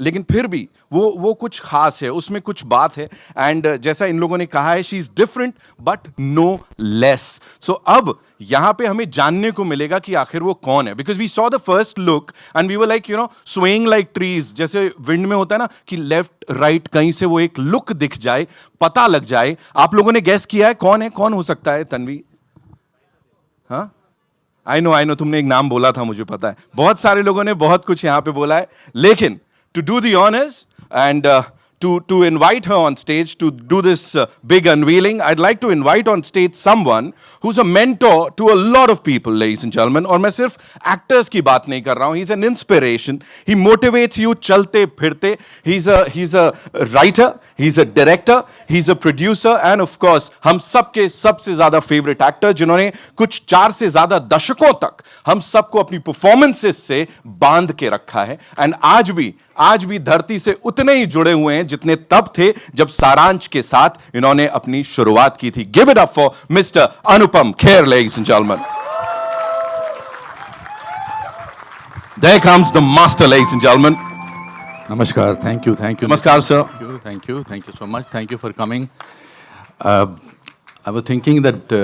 लेकिन फिर भी वो कुछ खास है, उसमें कुछ बात है। एंड जैसा इन लोगों ने कहा है, she is different but no less. So अब यहां पे हमें जानने को मिलेगा कि आखिर वो कौन है, because we saw the first look and we were like swaying like trees, जैसे विंड में होता है ना कि लेफ्ट राइट कहीं से वो एक लुक दिख जाए, पता लग जाए। आप लोगों ने गैस किया है कौन है, कौन हो सकता है? तन्वी? हाँ, आई नो, तुमने एक नाम बोला था, मुझे पता है। बहुत सारे लोगों ने बहुत कुछ यहां पे बोला है, लेकिन to do the honors and to invite her on stage to do this big unveiling, I'd like to invite on stage someone who's a mentor to a lot of people, ladies and gentlemen. और मैं सिर्फ actors की बात नहीं कर रहा हूँ. He's an inspiration. He motivates you चलते फिरते. He's a writer. He's a director. He's a producer. And of course, हम सबके सबसे ज़्यादा favorite actor, जिन्होंने कुछ 4 से ज़्यादा दशकों तक हम सबको अपनी performances से बांध के रखा है. And आज भी धरती से उतने ही जुड़े हुए हैं जितने तब थे जब सारांश के साथ इन्होंने अपनी शुरुआत की थी. Give it up for Mr. Anupam Kher, ladies and gentlemen. There comes the master, ladies and gentlemen. Namaskar. Thank you. Namaskar, sir. Thank you so much. Thank you for coming. I was thinking that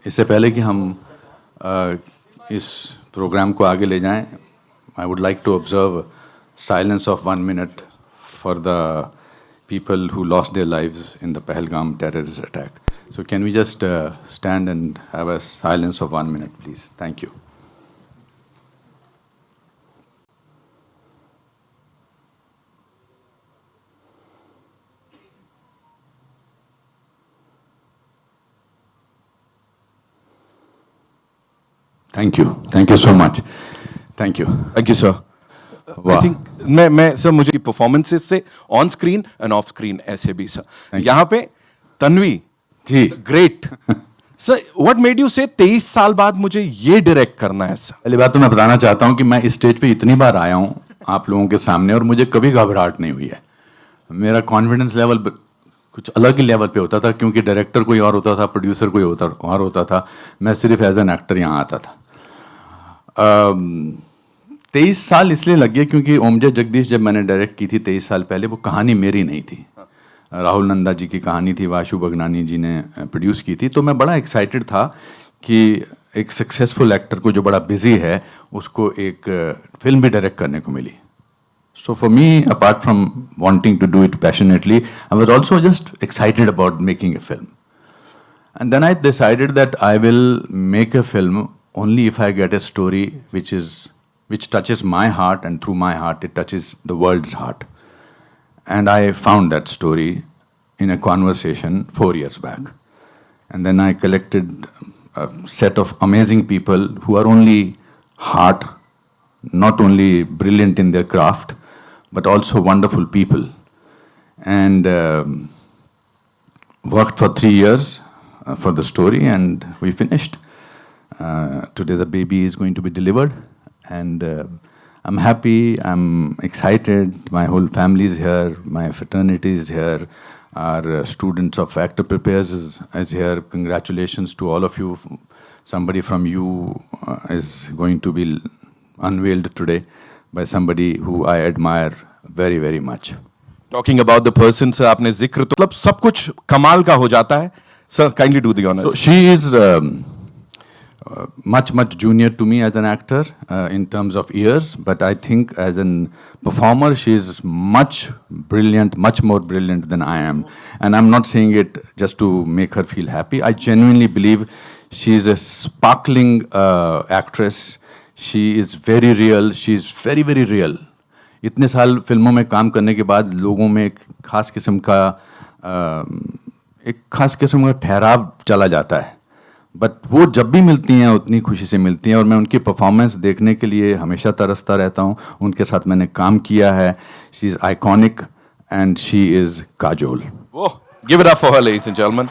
इससे पहले कि हम इस programme को आगे ले जाएं, I would like to observe silence of 1 minute for the people who lost their lives in the Pahalgam terrorist attack. So can we just stand and have a silence of 1 minute, please? Thank you. Thank you so much. Thank you, sir. I think मैं sir, मुझे performances से on screen and off screen ऐसे भी sir. यहाँ पे Tanvi ji, great sir. What made you say 23 साल बाद मुझे ये डायरेक्ट करना है सर? पहली बात तो मैं बताना चाहता हूँ कि मैं इस स्टेज पे इतनी बार आया हूँ आप लोगों के सामने और मुझे कभी घबराहट नहीं हुई है. मेरा कॉन्फिडेंस लेवल कुछ अलग ही लेवल पे होता था, क्योंकि डायरेक्टर कोई और होता था, प्रोड्यूसर कोई और होता था. मैं सिर्फ एज एन एक्टर यहाँ आता था. 23 साल इसलिए लग गया क्योंकि ओमजे जगदीश जब मैंने डायरेक्ट की थी 23 साल पहले, वो कहानी मेरी नहीं थी. राहुल नंदा जी की कहानी थी, वाशु बगनानी जी ने प्रोड्यूस की थी. तो मैं बड़ा एक्साइटेड था कि एक सक्सेसफुल एक्टर को जो बड़ा बिजी है उसको एक फिल्म भी डायरेक्ट करने को मिली. So for me, apart from wanting to do it passionately, I was also just excited about making a film. And then I decided that I will make a film only if I get a story which touches my heart, and through my heart it touches the world's heart. And I found that story in a conversation 4 years back. And then I collected a set of amazing people who are only heart, not only brilliant in their craft, but also wonderful people. And worked for 3 years for the story, and we finished. Today the baby is going to be delivered, and I'm happy, I'm excited. My whole family is here, my fraternity is here, our students of Actor Prepares is here. Congratulations to all of you. Somebody from you is going to be unveiled today by somebody who I admire very, very much. Talking about the person, sir, आपने जिक्र तो मतलब सब कुछ कमाल का हो जाता है. Sir, kindly do the honors. So she is much junior to me as an actor in terms of years, but I think as a performer she is much more brilliant than I am. And I'm not saying it just to make her feel happy. I genuinely believe she is a sparkling actress. She is very real. She is very, very real. इतने साल फिल्मों में काम करने के बाद लोगों में एक खास किस्म का ठहराव चला जाता है, बट वो जब भी मिलती हैं उतनी खुशी से मिलती हैं. और मैं उनकी परफॉर्मेंस देखने के लिए हमेशा तरसता रहता हूँ. उनके साथ मैंने काम किया है. She is iconic and she is Kajol. Give it up for her, ladies and gentlemen.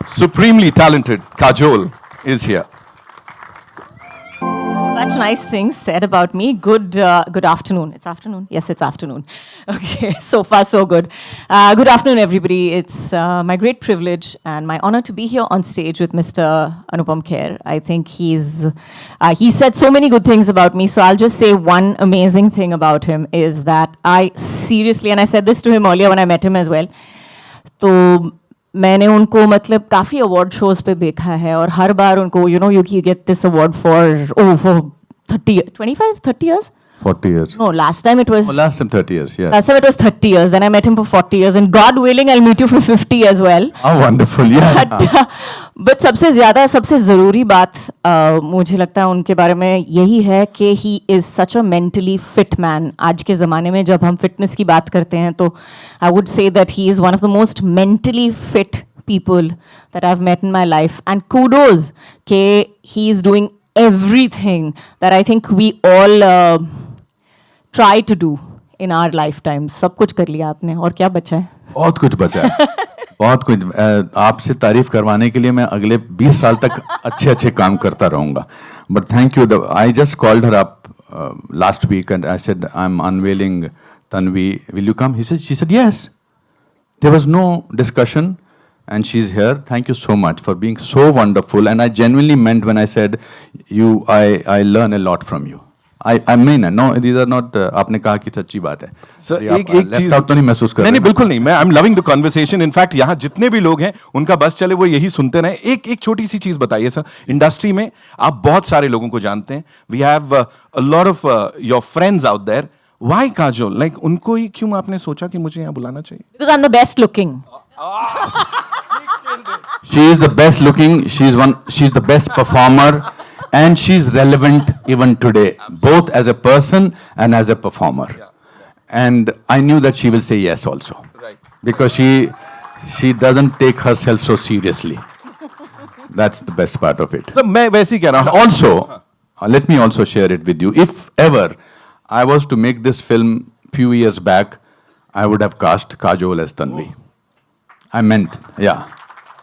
Supremely talented Kajol is here. Such nice things said about me. Good afternoon. It's afternoon? Yes, it's afternoon. Okay, so far so good. Good afternoon, everybody. It's my great privilege and my honor to be here on stage with Mr. Anupam Kher. I think he said so many good things about me, so I'll just say one amazing thing about him is that I seriously, and I said this to him earlier when I met him as well, तो मैंने उनको मतलब काफ़ी award shows पे देखा है और हर बार उनको you get this award for 30 years 40 years. no last time it was Last time 30 years, yeah. last time it was 30 years, then I met him for 40 years, and God willing I'll meet you for 50 as well. How wonderful, yeah. but सबसे ज़्यादा सबसे ज़रूरी बात मुझे लगता है उनके बारे में यही है कि he is such a mentally fit man. आज के ज़माने में जब हम फिटनेस की बात करते हैं तो I would say that he is one of the most mentally fit people that I've met in my life, and kudos कि he is doing everything that I think we all try to do in our lifetimes. सब कुछ कर लिया आपने, और क्या बचा है? बहुत कुछ बचा है, बहुत कुछ। आपसे तारीफ करवाने के लिए मैं अगले 20 साल तक अच्छे काम करता रहूँगा। But thank you. I just called her up last week and I said, I'm unveiling Tanvi. Will you come? She said, yes. There was no discussion. And she's here. Thank you so much for being so wonderful. And I genuinely meant when I said, I learn a lot from you. I mean it. No, these are not. आपने कहा कि सच्ची बात है. Sir एक चीज तो नहीं महसूस कर नहीं बिल्कुल नहीं. मैं I am loving the conversation. In fact यहाँ जितने भी लोग हैं उनका बस चले वो यही सुनते रहे. एक छोटी सी चीज बताइए सर. इंडस्ट्री में आप बहुत सारे लोगों को जानते हैं. We have a lot of your friends out there. Why Kajol? Like उनको ही क्यों आपने सोचा कि मुझे यहाँ बुलाना चाहिए? Because I'm the best looking. She is the best looking. She's the best performer, and she's relevant even today, both as a person and as a performer. And I knew that she will say yes also, Right. because she doesn't take herself so seriously. That's the best part of it. Sir मैं वैसे ही कह रहा And हूँ. also, let me also share it with you. If ever I was to make this film few years back, I would have cast Kajol as Tanvi. I meant, yeah.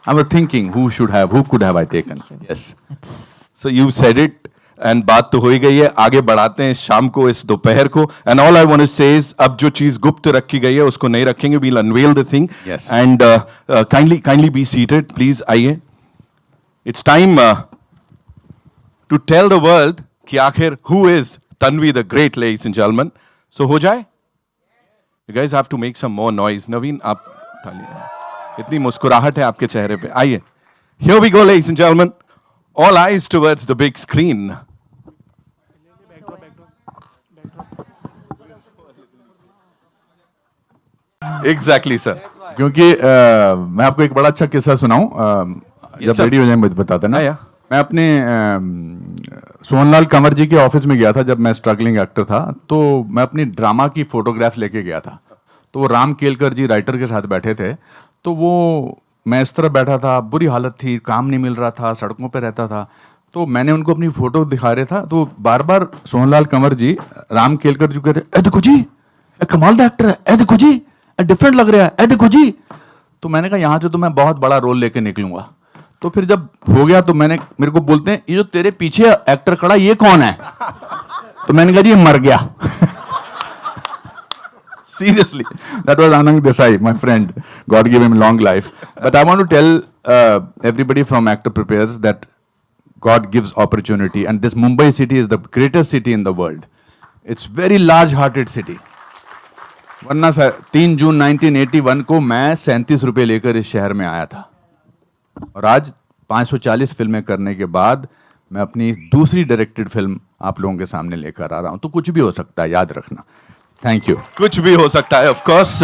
I was thinking who could have I taken? Yes. So you said it, and बात तो हो ही गई है. आगे बढ़ाते हैं शाम को, इस दोपहर को. And all I want to say is, अब जो चीज गुप्त रखी गई है उसको नहीं रखेंगे. We'll unveil the thing. Yes. And kindly be seated, please. आइए. It's time to tell the world कि आखिर who is Tanvi the Great, ladies and gentlemen. So हो जाए? You guys have to make some more noise. नवीन आप तालियां. इतनी मुस्कुराहट है आपके चेहरे पे. आइए. Here we go, ladies and gentlemen. All eyes towards the big screen. Exactly, sir. क्योंकि मैं आपको एक बड़ा अच्छा किस्सा सुनाऊं. जब sir. रेडी हो जाए मुझे बताते ना. हाँ, yeah. मैं अपने सोहनलाल कंवर जी के ऑफिस में गया था जब मैं स्ट्रगलिंग एक्टर था. तो मैं अपनी ड्रामा की फोटोग्राफ लेके गया था. तो वो राम केलकर जी राइटर के साथ बैठे थे. तो वो मैं इस तरह बैठा था, बुरी हालत थी, काम नहीं मिल रहा था, सड़कों पे रहता था. तो मैंने उनको अपनी फोटो दिखा रहा था. तो बार बार सोहनलाल कंवर जी राम केलकर जी कह रहे, ए देखो जी, ए कमाल दा एक्टर है, ए देखो जी, ए डिफरेंट लग रहा है, ए देखो जी. तो मैंने कहा यहाँ से तो मैं बहुत बड़ा रोल लेके निकलूंगा. तो फिर जब हो गया तो मेरे को बोलते हैं, ये जो तेरे पीछे एक्टर खड़ा ये कौन है? तो मैंने कहा जी ये मर गया. Seriously, that was Anand Desai, my friend. God give him long life. But I want to tell everybody from Actor Prepares that God gives opportunity, and this Mumbai city is the greatest city in the world. It's very large-hearted city. वरना 3 जून 1981 को मैं 37 रुपये लेकर इस शहर में आया था, और आज 540 फिल्में करने के बाद मैं अपनी दूसरी डायरेक्टेड फिल्म आप लोगों के सामने लेकर आ रहा हूं. तो कुछ भी हो सकता है, याद रखना. Thank you. कुछ भी हो सकता है, ऑफ कोर्स.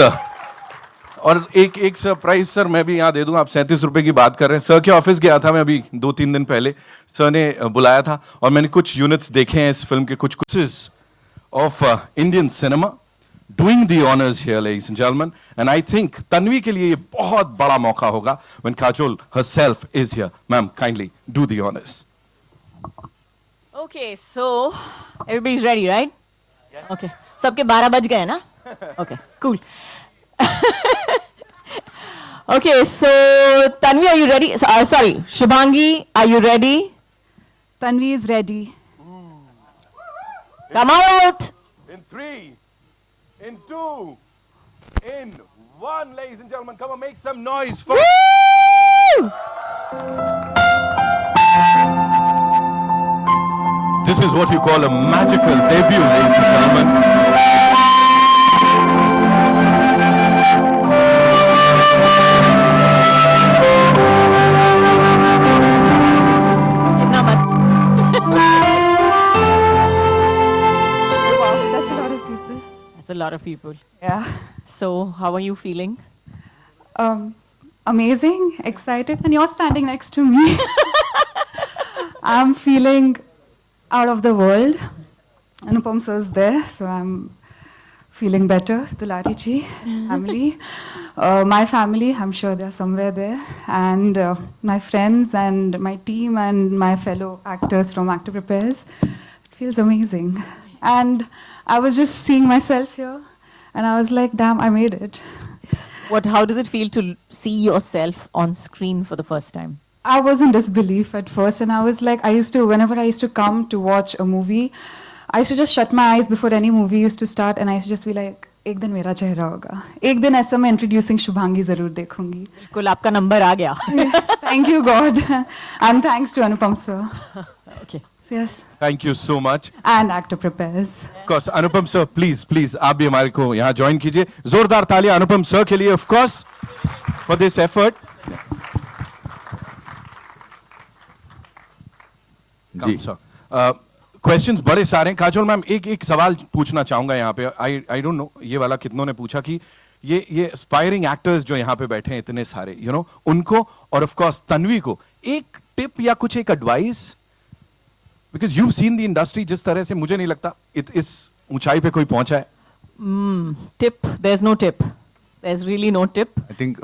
और एक सरप्राइज सर मैं भी यहाँ दे दूंगा. आप 37 रुपए की बात कर रहे हैं. सर के ऑफिस गया था मैं अभी 2-3 दिन पहले. सर ने बुलाया था और मैंने कुछ यूनिट्स देखे हैं इस फिल्म के, कुछ of Indian cinema doing the honours here, ladies and gentleman. And I think Tanvi के लिए ये बहुत बड़ा मौका होगा when Kajol herself is here. Ma'am kindly do the honours. Okay, so everybody's ready, right? Yes. Okay. सबके 12 बज गए ना? Okay, cool. Okay, so Tanvi, are you ready? Sorry, Shubhangi, are you ready? Tanvi is ready. Come out! In 3, in 2, in 1, ladies and gentlemen. Come on, make some noise for. Woo! This is what you call a magical debut, ladies and gentlemen. Ginna mat. Wow, that's a lot of people. That's a lot of people. Yeah. So, how are you feeling? Amazing, excited, and you're standing next to me. I'm feeling out of the world. Anupam sir's there, so I'm feeling better. Dulari ji, family. My family, I'm sure they're somewhere there. And my friends and my team and my fellow actors from Actor Prepares. It feels amazing. And I was just seeing myself here, and I was like, damn, I made it. How does it feel to see yourself on screen for the first time? I was in disbelief at first, and I was like, whenever I used to come to watch a movie, I used to just shut my eyes before any movie used to start, and I used to just be like, एक दिन मेरा चेहरा होगा, एक दिन ऐसा मैं introducing Shubhangi जरूर देखूंगी. बिल्कुल आपका नंबर आ गया. Thank you God, and thanks to Anupam sir. Okay. Yes, Thank you so much. and Actor Prepares. Of course, Anupam sir, please, आप भी हमारे को यहाँ join कीजिए. जोरदार तालियां अनुपम sir के लिए, of course, for this effort. जी sir. क्वेश्चंस बड़े सारे हैं. काजोल मैम, एक सवाल पूछना चाहूंगा यहाँ पे. आई डोंट नो ये वाला कितनों ने पूछा कि ये एस्पायरिंग एक्टर्स जो यहाँ पे बैठे हैं इतने सारे, उनको और ऑफ कोर्स तन्वी को एक टिप या कुछ एक advice, because you seen the industry, जिस तरह से मुझे नहीं लगता इस ऊंचाई पे कोई पहुंचा है. Tip, there's no tip. There's really no tip. I think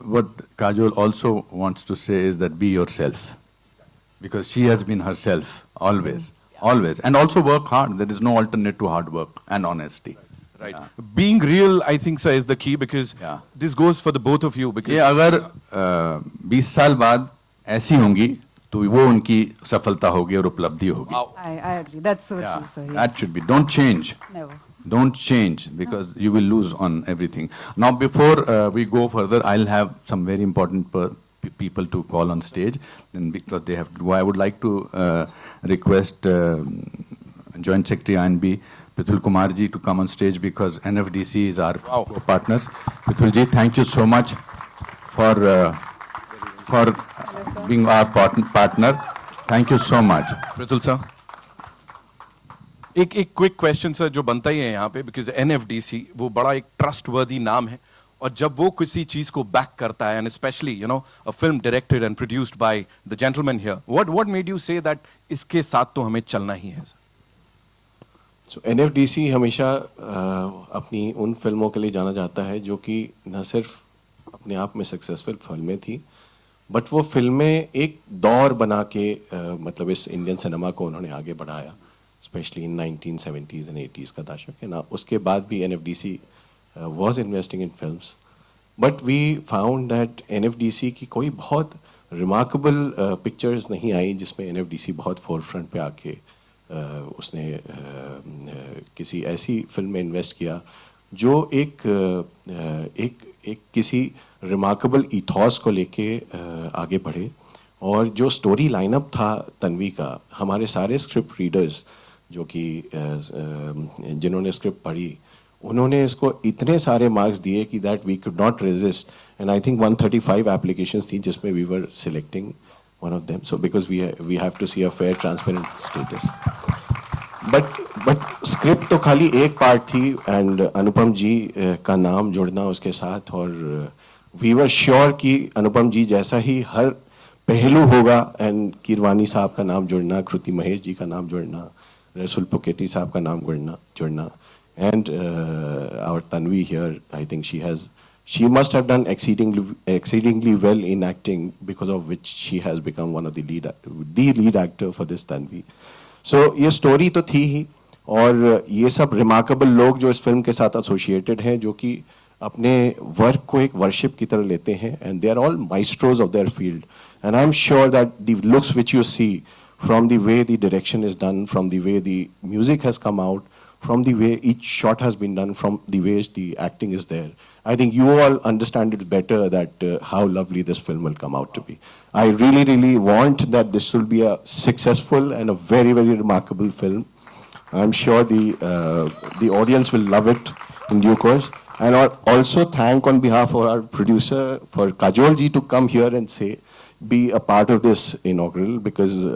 what Kajol also wants to say is that be yourself, because she has been herself always, always, and also work hard. There is no alternate to hard work and honesty. Right. Being real, I think, sir, is the key, because Yeah. this goes for the both of you. Because ये अगर 20 साल बाद ऐसी होंगी तो वो उनकी सफलता होगी और उपलब्धि होगी. I agree. That's so Yeah, true, sir. Yeah. that should be. Don't change. Never. Don't change, because you will lose on everything. Now, before we go further, I'll have some very important people to call on stage. Then, because they have to go, I would like to request Joint Secretary INB, Pithul Kumar ji, to come on stage, because NFDC is our partners. Pithul ji, thank you so much for being our partner. Thank you so much. Pratul sir, एक quick question sir जो बनता ही है यहाँ पे, because NFDC वो बड़ा एक trustworthy नाम है, और जब वो किसी चीज को बैक करता है, and specially a film directed and produced by the gentleman here, what made you say that इसके साथ तो हमें चलना ही है? सो एनएफडीसी हमेशा अपनी उन फिल्मों के लिए जाना जाता है जो कि न सिर्फ अपने आप में सक्सेसफुल फिल्में थी, बट वो फिल्में एक दौर बना के मतलब इस इंडियन सिनेमा को उन्होंने आगे बढ़ाया, specially in 1970s and 80s का दशक है ना. उसके बाद भी NFDC was investing in films, but we found that NFDC की कोई बहुत remarkable pictures नहीं आई जिसमें NFDC बहुत forefront पे आके उसने किसी ऐसी फिल्म में इन्वेस्ट किया जो एक किसी remarkable ethos को लेके आगे बढ़े. और जो स्टोरी लाइनअप था तन्वी का, हमारे सारे स्क्रिप्ट रीडर्स जो कि जिन्होंने स्क्रिप्ट पढ़ी, उन्होंने इसको इतने सारे मार्क्स दिए कि that we could not resist, and I think 135 applications थी जिसमें we were selecting one of them, so because we have to see a fair transparent status. But script तो खाली एक पार्ट थी, एंड अनुपम जी का नाम जुड़ना उसके साथ, और वी वर श्योर कि अनुपम जी जैसा ही हर पहलू होगा, एंड कीरवानी साहब का नाम जुड़ना, कृति महेश जी का नाम जुड़ना, रसुल पुकेटी साहब का नाम जुड़ना. And our Tanvi here, I think she must have done exceedingly well in acting, because of which she has become one of the lead actor for this Tanvi. So ये story तो थी ही, और ये सब remarkable लोग जो इस film के साथ associated हैं, जो कि अपने वर्क को एक वर्शिप की तरह लेते हैं, and they are all maestros of their field, and I'm sure that the looks which you see from the way the direction is done, from the way the music has come out, from the way each shot has been done, from the way the acting is there. I think you all understand it better that how lovely this film will come out to be. I really, really want that this will be a successful and a very, very remarkable film. I'm sure the audience will love it in due course. And I'll also thank on behalf of our producer for Kajol ji to come here and be a part of this inaugural, because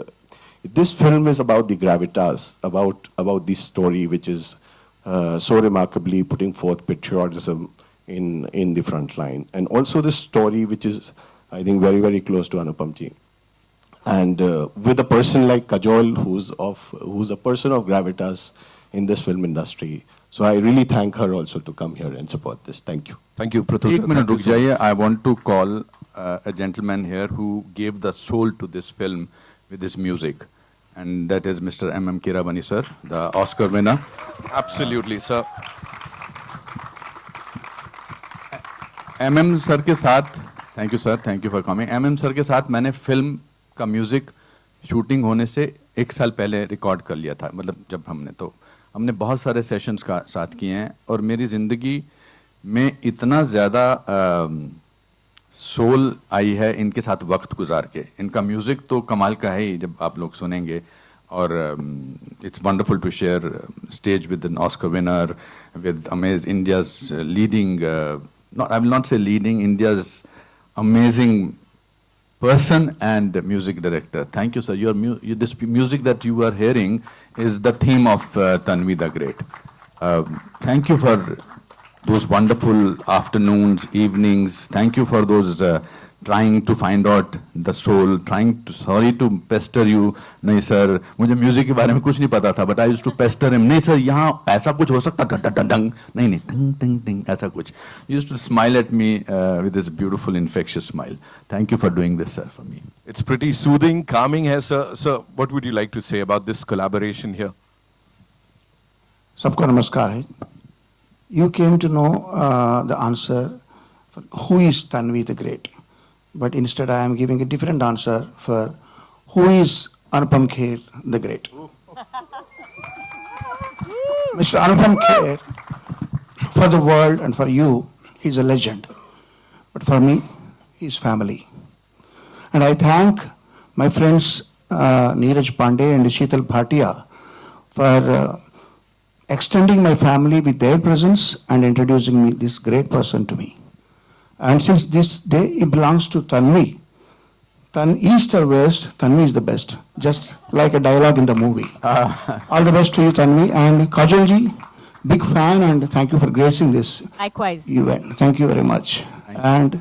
this film is about the gravitas, about the story which is so remarkably putting forth patriotism in the front line. And also this story which is, I think, very, very close to Anupam ji. And with a person like Kajol, who's a person of gravitas in this film industry. So I really thank her also to come here and support this. Thank you. Thank you, Pratul. एक minute रुक जाइए. I want to call a gentleman here who gave the soul to this film with his music, and that is Mr. M. Keeravani sir, the Oscar winner. Absolutely, sir. MM sir के साथ, thank you sir, thank you for coming. MM sir के साथ मैंने film का music shooting होने से 1 साल पहले रिकॉर्ड कर लिया था. मतलब जब हमने बहुत सारे सेशंस का साथ किए हैं, और मेरी ज़िंदगी में इतना ज़्यादा सोल आई है इनके साथ वक्त गुजार के. इनका म्यूज़िक तो कमाल का है ही, जब आप लोग सुनेंगे. और it's wonderful to share stage with an Oscar winner, with India's leading, I will not say leading, India's amazing person and music director. Thank you, sir. This music that you are hearing is the theme of Tanvi the Great. Thank you for those wonderful afternoons, evenings. Thank you for those trying to find out the soul, sorry to pester you. नहीं sir, मुझे music के बारे में कुछ नहीं पता था, but I used to pester him. नहीं सर, यहाँ ऐसा कुछ हो सकता, डंग, नहीं, टंग, ऐसा कुछ. You used to smile at me with this beautiful infectious smile. Thank you for doing this, sir, for me. It's pretty soothing, calming here, sir. Sir, what would you like to say about this collaboration here? सबको नमस्कार है. You came to know the answer for who is Tanvi the Great. But instead I am giving a different answer for who is Anupam Kher the Great. Mr. Anupam Kher, for the world and for you, he's a legend. But for me, he's family. And I thank my friends Neeraj Pandey and Sheetal Bhatia for extending my family with their presence and introducing me this great person to me. And since this day it belongs to Tanvi, East or West, Tanvi is the best. Just like a dialogue in the movie. All the best to you, Tanvi. And Kajol ji, big fan, and thank you for gracing this Likewise. event. Thank you very much. And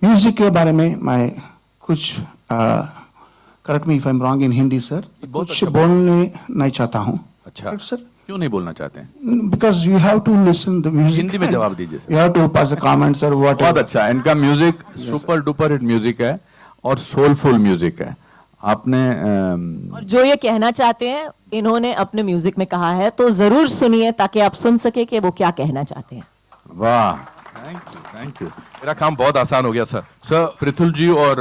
music के बारे में मैं कुछ correct me if I'm wrong in Hindi, sir. कुछ बोलने नहीं चाहता हूँ. अच्छा. Right, sir? क्यों नहीं बोलना चाहते हैं? Because you have to listen the music. Hindi में जवाब दीजिए sir. You have to pass the comments or whatever. बहुत अच्छा है. इनका music super duper hit music है और सोलफुल म्यूजिक है. आपने और जो ये कहना चाहते हैं इन्होंने अपने म्यूजिक में कहा है, तो जरूर सुनिए ताकि आप सुन सके कि वो क्या कहना चाहते हैं. वाह, थैंक यू. मेरा काम बहुत आसान हो गया, सर. सर, पृथुल जी और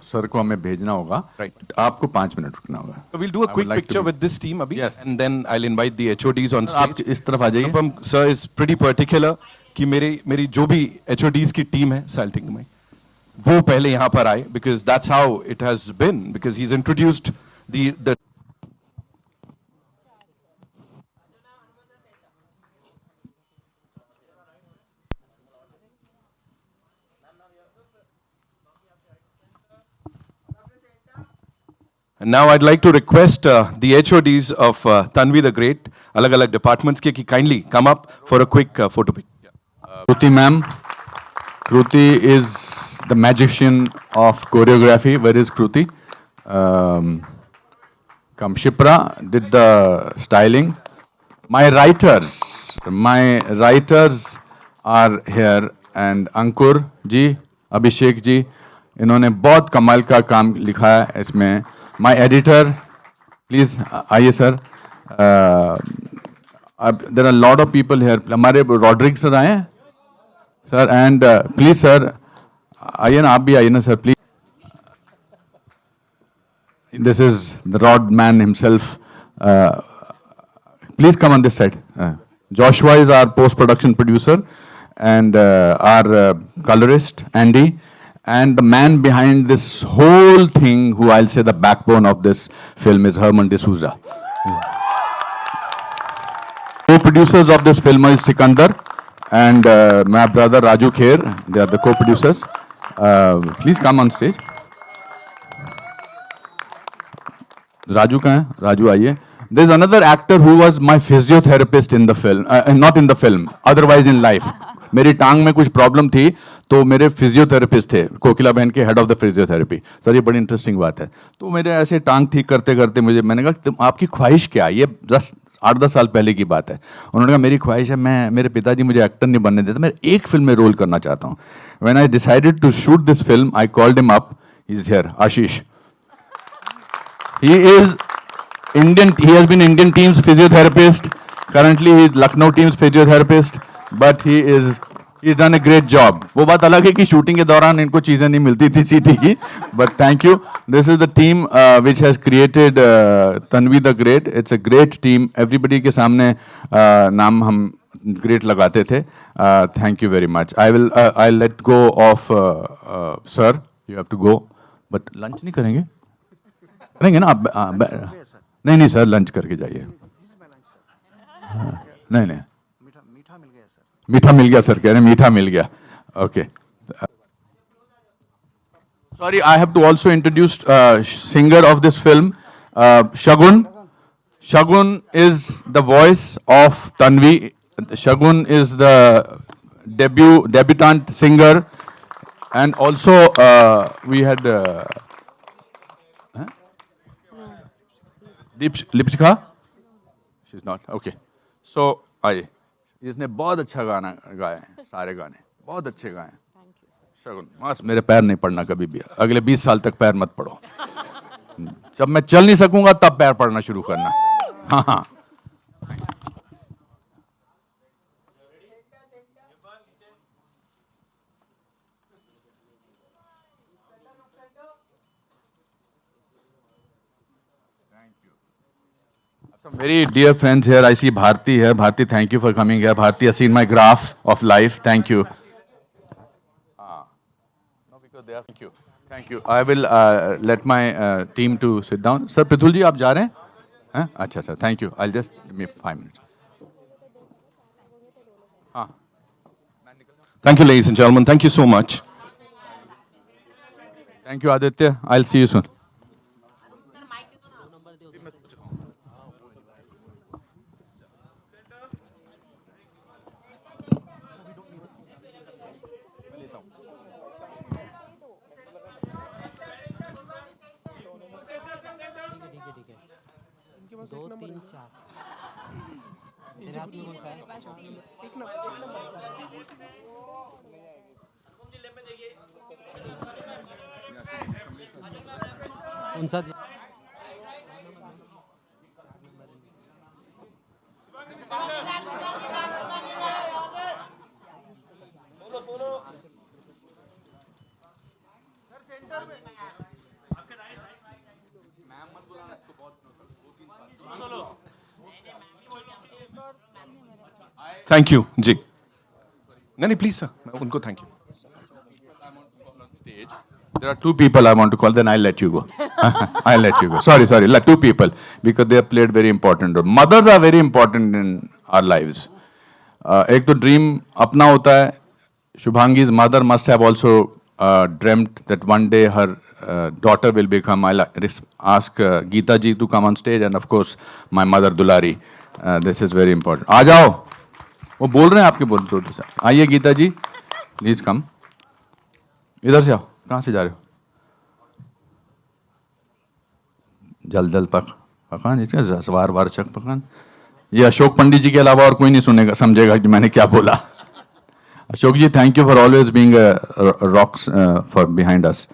सर को हमें भेजना होगा. Right. आपको 5 मिनट रुकना होगा. so we'll do a I quick would like picture to with this team, Abhi, Yes. and then I'll invite the HODs on आप stage. इस तरफ आ जाइए. Anupam sir is pretty particular कि मेरी जो भी HODs की टीम है साल्टिंग में, वो पहले यहाँ पर आए, because that's how it has been, because he's introduced the And now I'd like to request the HODs of Tanvi the Great, अलग-अलग departments के, कि kindly come up for a quick photo pic. Kruti ma'am. Kruti is the magician of choreography. Where is Kruti? Shipra did the styling. My writers are here, and Ankur ji, Abhishek ji, इन्होंने बहुत कमाल का काम लिखा है इसमें. My editor, please आइए sir. There are a lot of people here. हमारे रॉड्रिक सर आए हैं सर, and please सर आइए ना, आप भी आइए ना sir please. this is the Rod man himself. Please come on this side. Joshua is our post-production producer and our colorist, Andy. And the man behind this whole thing, who I'll say the backbone of this film, is Herman D'Souza. Co-producers of this film is Sikandar and my brother Raju Kher. They are the co-producers. Please come on stage. Raju कहाँ है? Raju आइए. There's another actor who was my physiotherapist in the film, not in the film, otherwise in life. मेरी टांग में कुछ problem थी तो मेरे फिजियोथेरेपिस्ट थे, कोकिला बहन के head of the physiotherapy. Sir ये बड़ी इंटरेस्टिंग बात है. तो मेरे ऐसे टांग ठीक करते करते मैंने कहा तुम आपकी ख्वाहिश क्या है? ये 8-10 साल पहले की बात है. उन्होंने कहा मेरी ख्वाहिश है, मेरे पिताजी मुझे एक्टर नहीं बनने देते, मैं एक फिल्म में रोल करना चाहता हूँ. When I decided to shoot this film I called him up. He is here, Ashish. He is Indian. He has been Indian team's physiotherapist. Currently, he is Lucknow team's physiotherapist. But he's done a great job. वो बात अलग है कि shooting के दौरान इनको चीजें नहीं मिलती थी सीटी की. But thank you. This is the team which has created Tanvi the Great. It's a great team. Everybody के सामने नाम हम great लगाते थे. Thank you very much. I'll let go of sir. You have to go. But lunch नहीं करेंगे? करेंगे ना आप? नहीं सर, लंच करके जाइए. नहीं मीठा मिल गया सर, कह रहे मीठा मिल गया. Okay. Sorry, I have to also introduce singer of this film, Shagun. Shagun is the voice of Tanvi. Shagun is the debutant singer, and also we had Lipika? She's not. Okay. So, आइए. इसने बहुत अच्छा गाना गाया है, सारे गाने बहुत अच्छे गाए हैं. शगुन, बस मेरे पैर नहीं पड़ना कभी भी. अगले 20 साल तक पैर मत पड़ो. जब मैं चल नहीं सकूंगा तब पैर पड़ना शुरू करना. हाँ. Some very dear friends here. I see Bharti here. Bharti, thank you for coming here. Bharti has seen my graph of life. Thank you. No, because they are. Thank you. Thank you. I will let my team to sit down. Sir, Prithul ji, आप जा रहे हैं? अच्छा sir. Thank you. I'll just give me 5 minutes. Thank you, ladies and gentlemen. Thank you so much. Thank you, Aditya. I'll see you soon. कौन सा? Thank you जी. नहीं please sir, उनको thank you. There are 2 people I want to call, then I'll let you go. I'll let you go. Sorry. 2 people, because they have played very important role. Mothers are very important in our lives. एक तो dream अपना होता है. Shubhangi's mother must have also dreamt that one day her daughter will become. I'll ask Geeta ji to come on stage, and of course my mother Dulari. This is very important. आ जाओ. वो बोल रहे हैं आपके बोल छोटे से. आइए गीता जी, प्लीज कम. इधर से आओ. कहाँ से जा रहे हो? जल पकान, इसका सवार वारचक पकान. ये अशोक पंडित जी के अलावा और कोई नहीं सुनेगा, समझेगा कि मैंने क्या बोला. Ashok ji, thank you for always being rocks for behind us.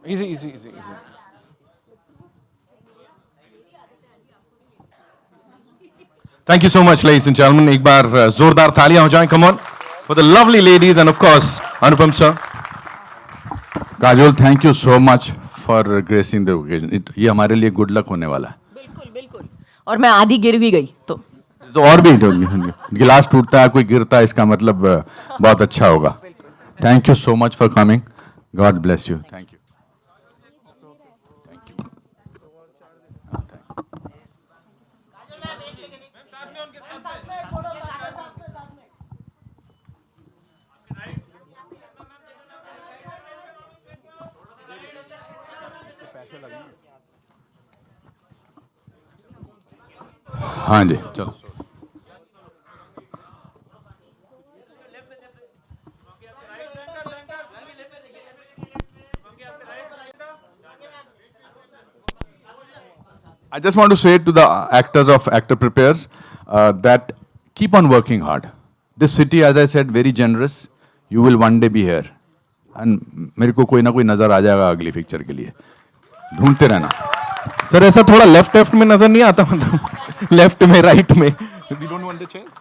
Easy, easy, easy, easy. Thank you so much, ladies and gentlemen. एक बार जोरदार तालियां हो जाएं, come on, for the lovely ladies and of course Anupam sir. Kajol, thank you so much for gracing the occasion. ये हमारे लिए good luck होने वाला है. बिल्कुल बिल्कुल. और मैं आधी गिर भी गई तो और भी गिलास टूटता है, कोई गिरता है, इसका मतलब बहुत अच्छा होगा. Thank you so much for coming. God bless you. Thank you. हाँ जी, चलो. I just want to say to the actors of Actor Prepares that keep on working hard. This city, as I said, very generous. You will one day be here. And मेरे को कोई ना कोई नजर आ जाएगा अगली पिक्चर के लिए. ढूंढते रहना. सर ऐसा थोड़ा लेफ्ट में नजर नहीं आता, मतलब लेफ्ट में, राइट में. We don't want the chairs.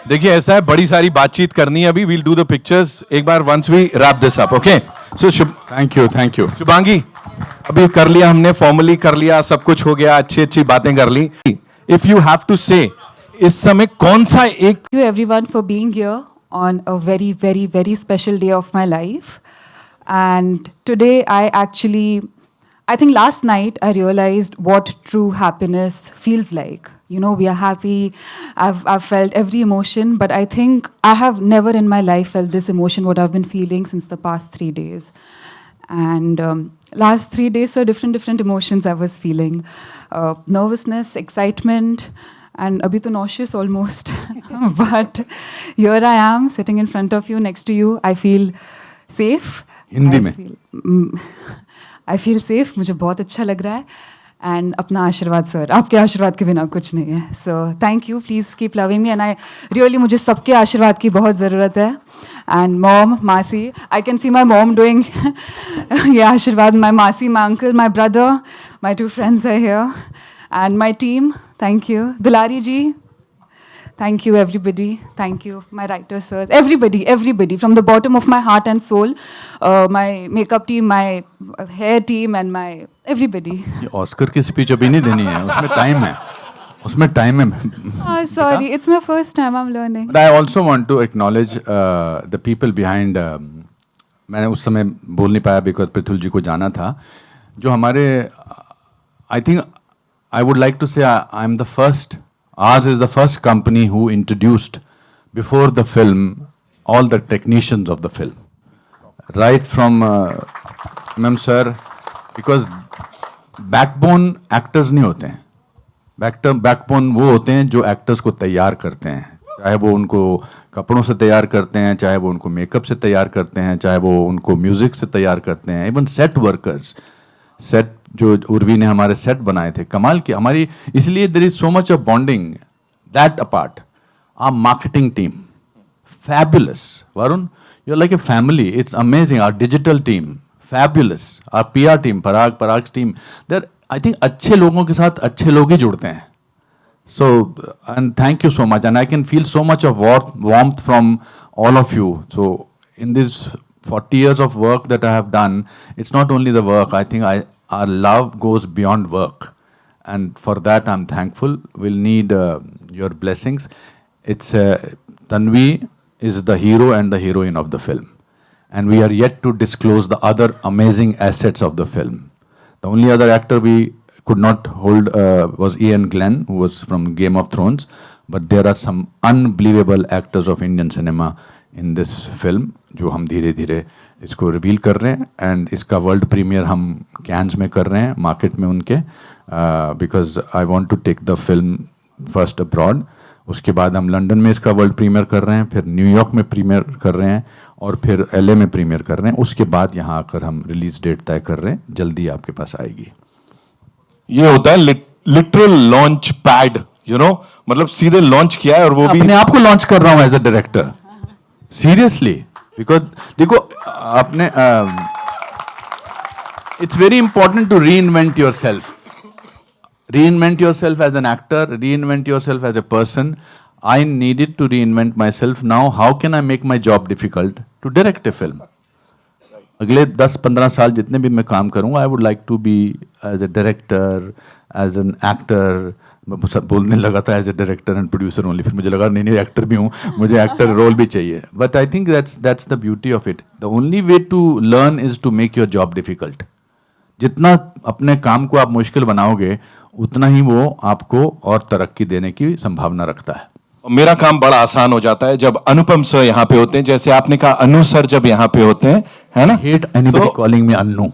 देखिए ऐसा है, बड़ी सारी बातचीत करनी है अभी. We'll do the pictures एक बार once we wrap this up, okay? So thank you. Shubhangi, अभी कर लिया हमने, फॉर्मली कर लिया, सब कुछ हो गया, अच्छी अच्छी बातें कर ली. If you have to say, इस समय कौन सा एक Thank you everyone for being here on a very, very, very special day of my life. And today I think last night I realized what true happiness feels like. You know, we are happy. I've felt every emotion, but I think I have never in my life felt this emotion, what I've been feeling since the past 3 days. And last 3 days are different emotions I was feeling. Nervousness, excitement, and abhi to nauseous almost. But here I am sitting in front of you, next to you. I feel safe. Hindi में. I feel safe. मुझे बहुत अच्छा लग रहा है. And अपना आशीर्वाद sir, आपके आशीर्वाद के बिना कुछ नहीं है. So thank you. Please keep loving me. And I really, मुझे सबके आशीर्वाद की बहुत ज़रूरत है. And mom, मासी, I can see my mom doing ये आशीर्वाद. My मासी, my uncle, my brother, my 2 friends are here. And my team, thank you. Dulari ji, thank you everybody. Thank you, my writers, sirs. Everybody, from the bottom of my heart and soul. My makeup team, my hair team, and my everybody. ये Oscar की speech अभी नहीं देनी है, उसमें time है. Sorry, it's my first time. I'm learning. But I also want to acknowledge the people behind. मैंने उस समय बोल नहीं पाया because पृथुल जी को जाना था. जो हमारे, I think I would like to say I'm the first. Ours is the first company who introduced before the film all the technicians of the film, right from Ma'am sir, because backbone actors नहीं होते हैं. Backbone वो होते हैं जो actors को तैयार करते हैं, चाहे वो उनको कपड़ों से तैयार करते हैं, चाहे वो उनको मेकअप से तैयार करते हैं, चाहे वो उनको म्यूजिक से तैयार करते हैं. इवन सेट वर्कर्स, सेट जो उर्वी ने हमारे सेट बनाए थे, कमाल की हमारी. इसलिए there is so much of bonding. That apart, our marketing team, fabulous. Varun, you are like a family. It's amazing. Our digital team, fabulous. Our PR team, Parag team. There, I think अच्छे लोगों के साथ अच्छे लोग ही जुड़ते हैं. So, and thank you so much. And I can feel so much of warmth from all of you. So, in this 40 years of work that I have done, it's not only the work. I think our love goes beyond work. And for that, I'm thankful. We'll need your blessings. It's Tanvi is the hero and the heroine of the film. And we are yet to disclose the other amazing assets of the film. The only other actor we could not hold was Ian Glenn, who was from Game of Thrones. But there are some unbelievable actors of Indian cinema in this film, जो हम धीरे धीरे इसको reveal कर रहे हैं. And इसका world premiere हम कैन्स में कर रहे हैं, मार्केट में उनके, because I want to take the film first abroad, उसके बाद हम लंदन में इसका वर्ल्ड प्रीमियर कर रहे हैं, फिर न्यूयॉर्क में प्रीमियर कर रहे हैं और फिर LA में प्रीमियर कर रहे हैं। उसके बाद यहाँ आकर हम रिलीज डेट तय कर रहे हैं, जल्दी आपके पास आएगी। ये होता है literal launch pad, you know, मतलब सीधे लॉन्च किया है और वो भी अपने आप को लॉन्च कर रहा हूं as a director, seriously, because देखो अपने it's very important to reinvent yourself, reinvent yourself as an actor, reinvent yourself as a person. I needed to reinvent myself. Now how can I make my job difficult to direct a film? अगले 10-15 साल जितने भी मैं काम करूँगा, I would like to be as a director, as an actor. मैं बोलने लगा था as a director and producer only, फिर मुझे लगा नहीं एक्टर भी हूँ, मुझे एक्टर रोल भी चाहिए. But I think that's the beauty of it. The only way to learn is to make your job difficult. जितना अपने काम को आप मुश्किल बनाओगे उतना ही वो आपको और तरक्की देने की संभावना रखता है। मेरा काम बड़ा आसान हो जाता है जब अनुपम सर यहाँ पे होते हैं, जैसे आपने कहा अनु सर जब यहाँ पे होते हैं, है ना? Hate anybody calling me Annu.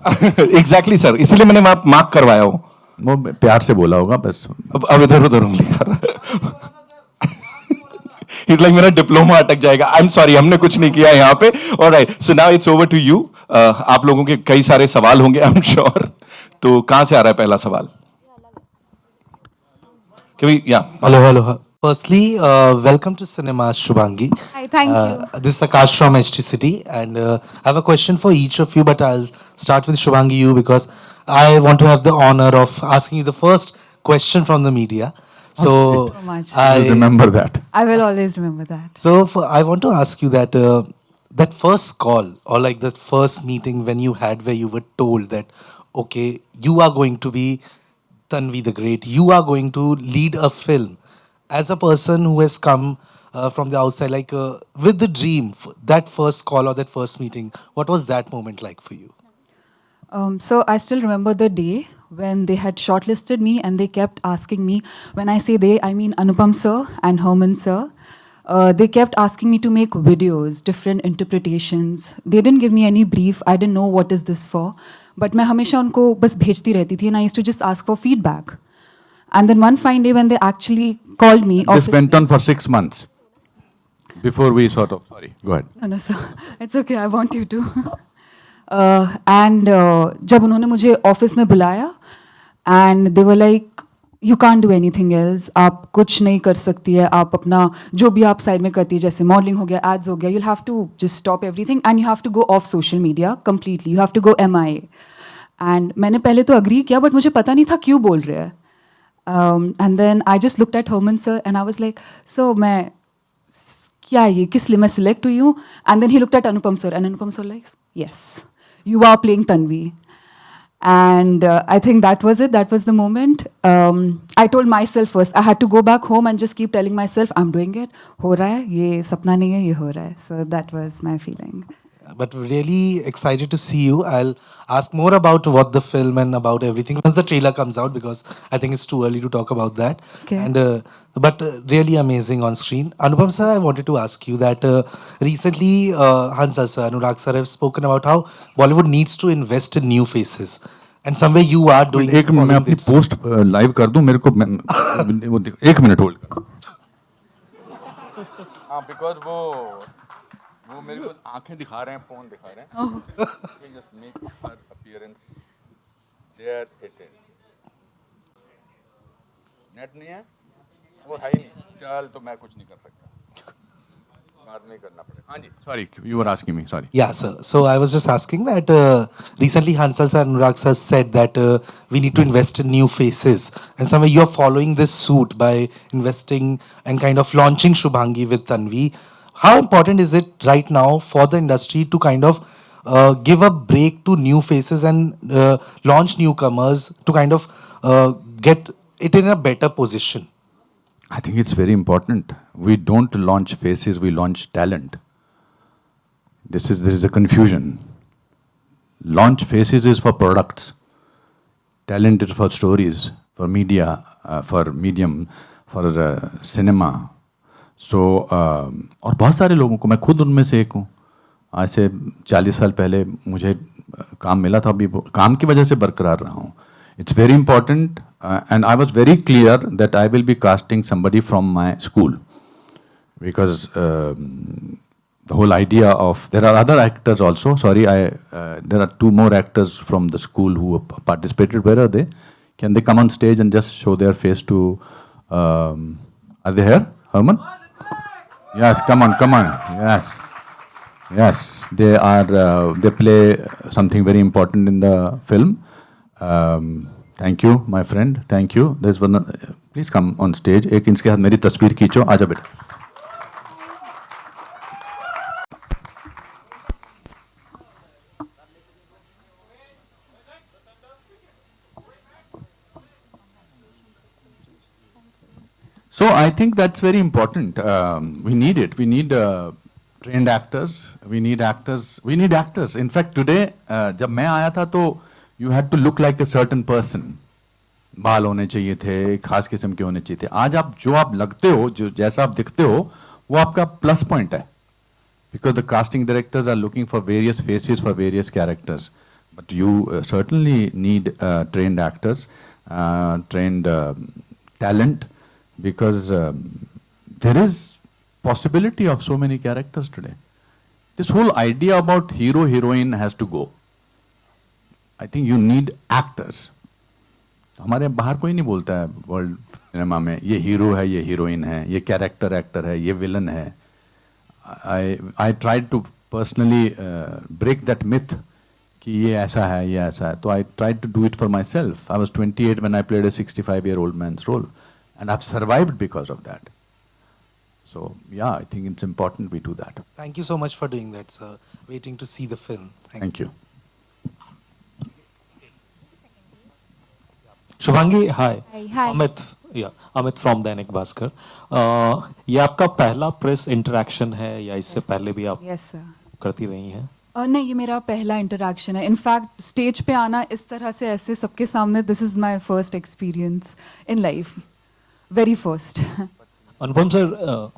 Exactly sir, इसीलिए मैंने मार्क करवाया हो। वो प्यार से बोला होगा बस। अब इधर उधर उंगली कर रहा है। He's like मेरा डिप्लोमा अटक जाएगा। आई एम सॉरी, हमने कुछ नहीं किया यहाँ पे। Alright, so now it's over to you. आप लोगों के कई सारे सवाल होंगे आई एम श्योर। तो कहाँ से आ रहा है पहला सवाल? Hello. Firstly, welcome to Cinema, Shubhangi. Hi, thank you. This is Akash from HT City, and I have a question for each of you, but I'll start with Shubhangi, you, because I want to have the honor of asking you the first question from the media. So, so much. I'll remember that. I will always remember that. So I want to ask you that that first call or like that first meeting when you had where you were told that, okay, you are going to be Tanvi the Great, you are going to lead a film. As a person who has come from the outside, like with the dream, that first call or that first meeting, what was that moment like for you? So I still remember the day when they had shortlisted me and they kept asking me, when I say they, I mean Anupam sir and Herman sir. They kept asking me to make videos, different interpretations. They didn't give me any brief. I didn't know what is this for. But मैं हमेशा उनको बस भेजती रहती थी, and I used to just ask for feedback. And then one fine day when they actually called me. This went on for 6 months before we sort of. Sorry, go ahead. No, sir. It's okay. I want you to. And जब उन्होंने मुझे office में बुलाया, and they were like, you can't do anything else. आप कुछ नहीं कर सकती है. आप अपना जो भी आप साइड में करती है, जैसे मॉडलिंग हो गया, एड्स हो गया, you'll have to just stop everything and you have to go off social media completely. You have to go MIA. And मैंने पहले तो अग्री किया, बट मुझे पता नहीं था क्यों बोल रहे हैं. And then I just looked at Herman sir and I was like, so मैं क्या ये किस लिए मैं select हुई हूँ? And then he looked at Anupam sir and Anupam sir like, yes, you are playing Tanvi. And I think that was it. That was the moment. I told myself first, I had to go back home and just keep telling myself, I'm doing it. हो रहा है, ये सपना नहीं है, ये हो रहा है. So that was my feeling. But really excited to see you. I'll ask more about what the film and about everything once the trailer comes out, because I think it's too early to talk about that. Okay. And but really amazing on screen. Anupam sir, I wanted to ask you that recently Hansa sir, Anurag sir have spoken about how Bollywood needs to invest in new faces. And somewhere you are doing. एक मैं अपनी post live कर दूं, मेरे को एक minute hold कर। हाँ, बिकॉज वो मेरे को आंखें दिखा रहे हैं, फोन दिखा रहे हैं। Just make her appearance there it is. Net नहीं है और है ही नहीं, चल तो मैं कुछ नहीं कर सकता, बाद में करना पड़ेगा। हाँ जी, sorry, you were asking me, sorry. Yeah, sir. So I was just asking that recently Hansal sir and Anurag sir said that we need to invest in new faces, and somewhere you're following this suit by investing and kind of launching Shubhangi with Tanvi. How important is it right now for the industry to kind of give a break to new faces and launch newcomers to kind of get it in a better position? I think it's very important. We don't launch faces, we launch talent. There is a confusion. Launch faces is for products. Talent is for stories, for media, for medium, for cinema. So, और बहुत सारे लोगों को, मैं खुद उनमें से एक हूँ। आज से 40 साल पहले मुझे काम मिला था, अभी काम की वजह से बरकरार रहा हूँ। It's very important and I was very clear that I will be casting somebody from my school, because the whole idea of, there are other actors also. Sorry, there are two more actors from the school who have participated. Where are they? Can they come on stage and just show their face to? Are they here, Herman? Yes, come on. Yes, they are. They play something very important in the film. Thank you, my friend. Thank you. There's one. Please come on stage. एक इनके हाथ मेरी तस्वीर खींचो. आजा बेटा. So I think that's very important. We need it. We need trained actors. We need actors. We need actors. In fact, today, जब मैं आया था तो you had to look like a certain person. बाल होने चाहिए थे, खास किस्म के होने चाहिए थे. आज आप जो आप लगते हो, जो जैसा आप दिखते हो, वो आपका प्लस पॉइंट है. Because the casting directors are looking for various faces for various characters. But you certainly need trained actors, trained talent. Because there is possibility of so many characters today. This whole idea about hero heroine has to go. I think you need actors. हमारे बाहर कोई नहीं बोलता है world cinema में ये hero है, ये हीरोइन है, ये कैरेक्टर एक्टर है, ये विलन है. I tried to personally break that myth कि ये ऐसा है, ये ऐसा है. तो I tried to do it for myself. I was 28 when I played a 65-year-old man's role. And I've survived because of that. So, yeah, I think it's important we do that. Thank you so much for doing that, sir. Waiting to see the film. Thank you. Shubhangi, hi. Hi. Amit from Dainik Bhaskar. ये आपका पहला press interaction है या इससे पहले भी आप Yes, sir. करती रही हैं? नहीं, ये मेरा पहला इंटरेक्शन है. इनफैक्ट स्टेज पे आना इस तरह से ऐसे सबके सामने, this is my first experience in life. Very first. Anupam sir,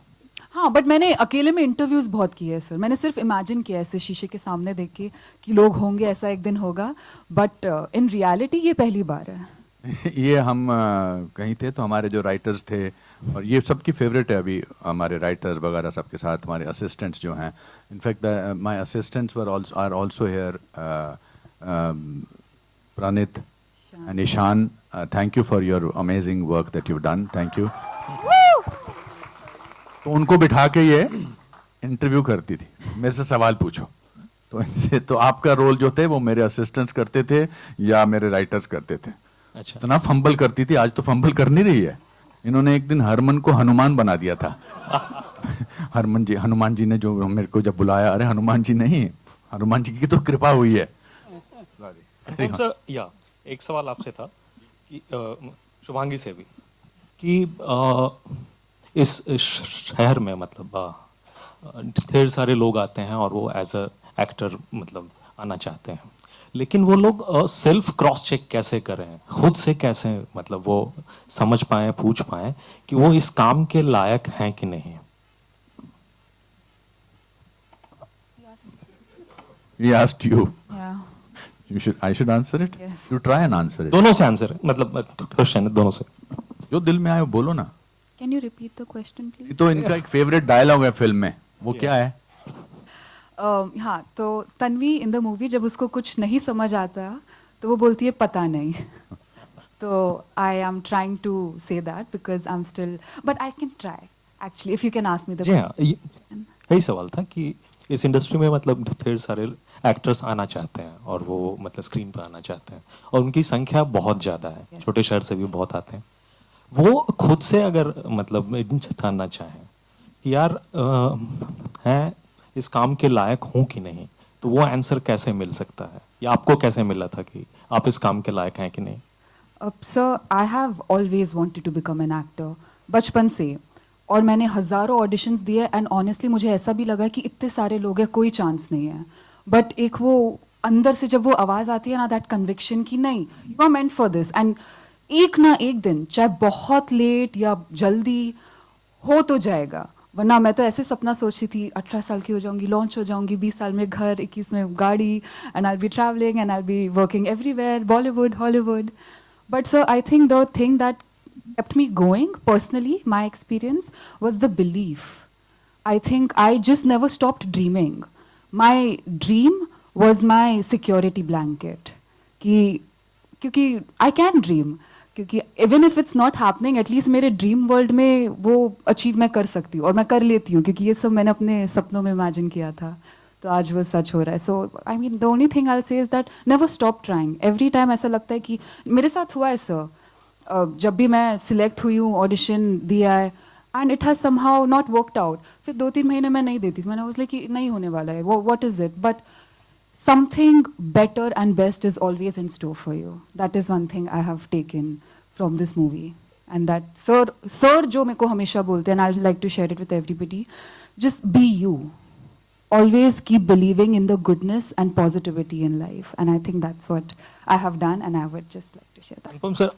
हाँ, बट मैंने अकेले में इंटरव्यूज बहुत किए हैं सर. मैंने सिर्फ इमेजिन किया ऐसे शीशे के सामने देख के कि लोग होंगे, ऐसा एक दिन होगा. बट इन रियलिटी ये पहली बार है. ये हम कहीं थे तो हमारे जो राइटर्स थे, और ये सबकी फेवरेट है अभी, हमारे राइटर्स वगैरह सबके साथ हमारे असिस्टेंट्स जो हैं. In fact my assistants are also here. Pranit and Ishan, thank you for your amazing work that you've done. Thank you. तो उनको बिठा के ये इंटरव्यू करती थी, मेरे से सवाल पूछो. तो इनसे तो आपका रोल जो थे वो मेरे असिस्टेंट्स करते थे या मेरे राइटर्स करते थे. अच्छा. तो ना फंबल करती थी. आज तो फंबल कर नहीं रही है. इन्होंने एक दिन हरमन को हनुमान बना दिया था. हनुमान जी ने जो मेरे को जब बुलाया, अरे हनुमान जी नहीं, हनुमान जी की तो कृपा हुई है. अनुपम सर, एक सवाल आपसे था कि शुभांगी से भी कि इस शहर में मतलब ढेर सारे लोग आते हैं और वो एज अ एक्टर मतलब आना चाहते हैं, लेकिन वो लोग सेल्फ क्रॉस चेक कैसे करें, खुद से कैसे मतलब वो समझ पाए, पूछ पाए कि वो इस काम के लायक हैं कि नहीं. He asked you. Yeah. I should answer it? Yes. You try and answer it. दोनों से आंसर है, मतलब क्वेश्चन है दोनों से. जो दिल में आए वो बोलो ना. Can you repeat the question, please? ये तो इनका एक फेवरेट डायलॉग है फिल्म में. वो क्या है? हाँ, तो तन्वी इन द मूवी जब उसको कुछ नहीं समझ आता तो वो बोलती है पता नहीं. तो I am trying to say that because I am still, but I can try actually if you can ask me the. जी हाँ, यही सवाल था कि इस इंडस्ट्री में मतलब ढेर सारे एक्टर्स आना चाहते हैं और वो मतलब स्क्रीन पर आना चाहते हैं और उनकी संख्या बहुत ज़्यादा है. Yes. छोटे शहर से भी बहुत आते हैं. वो खुद से अगर मतलब जताना चाहें कि यार हैं इस काम के लायक हूँ कि नहीं, तो वो आंसर कैसे मिल सकता है या आपको कैसे मिला था कि आप इस काम के लायक हैं कि नहीं? Sir, I have always wanted to become an actor बचपन से, और मैंने हज़ारों ऑडिशंस दिए एंड ऑनेस्टली मुझे ऐसा भी लगा कि इतने सारे लोग हैं, कोई चांस नहीं है. बट एक वो अंदर से जब वो आवाज़ आती है ना, दैट कन्विक्शन कि नहीं, you are meant for this, and एक ना एक दिन चाहे बहुत लेट या जल्दी हो तो जाएगा. वरना मैं तो ऐसे सपना सोचती थी 18 साल की हो जाऊंगी, लॉन्च हो जाऊंगी, 20 साल में घर, 21 में गाड़ी, and I be travelling and I be working everywhere, Bollywood, Hollywood. But sir, I think the thing that kept me going personally, my experience, was the belief. I think I just never stopped dreaming. My dream was my security blanket. क्योंकि I can dream. क्योंकि even if it's not happening at least मेरे dream world में वो achieve मैं कर सकती हूँ और मैं कर लेती हूँ क्योंकि ये सब मैंने अपने सपनों में इमेजिन किया था तो आज वो सच हो रहा है so I mean the only thing I say is that never stop trying every time ऐसा लगता है कि मेरे साथ हुआ है सर जब भी मैं सिलेक्ट हुई हूँ ऑडिशन दिया है and it has somehow not worked out फिर 2-3 महीने मैं नहीं देती थी मैंने उसलिए कि नहीं होने वाला है वो what is it but something better and best is always in store for you. That is one thing I have taken from this movie. And that, sir, जो मेरे को हमेशा बोलते हैं, and I'd like to share it with everybody, just be you. Always keep believing in the goodness and positivity in life. And I think that's what I have done, and I would just like to share that. Anupam sir,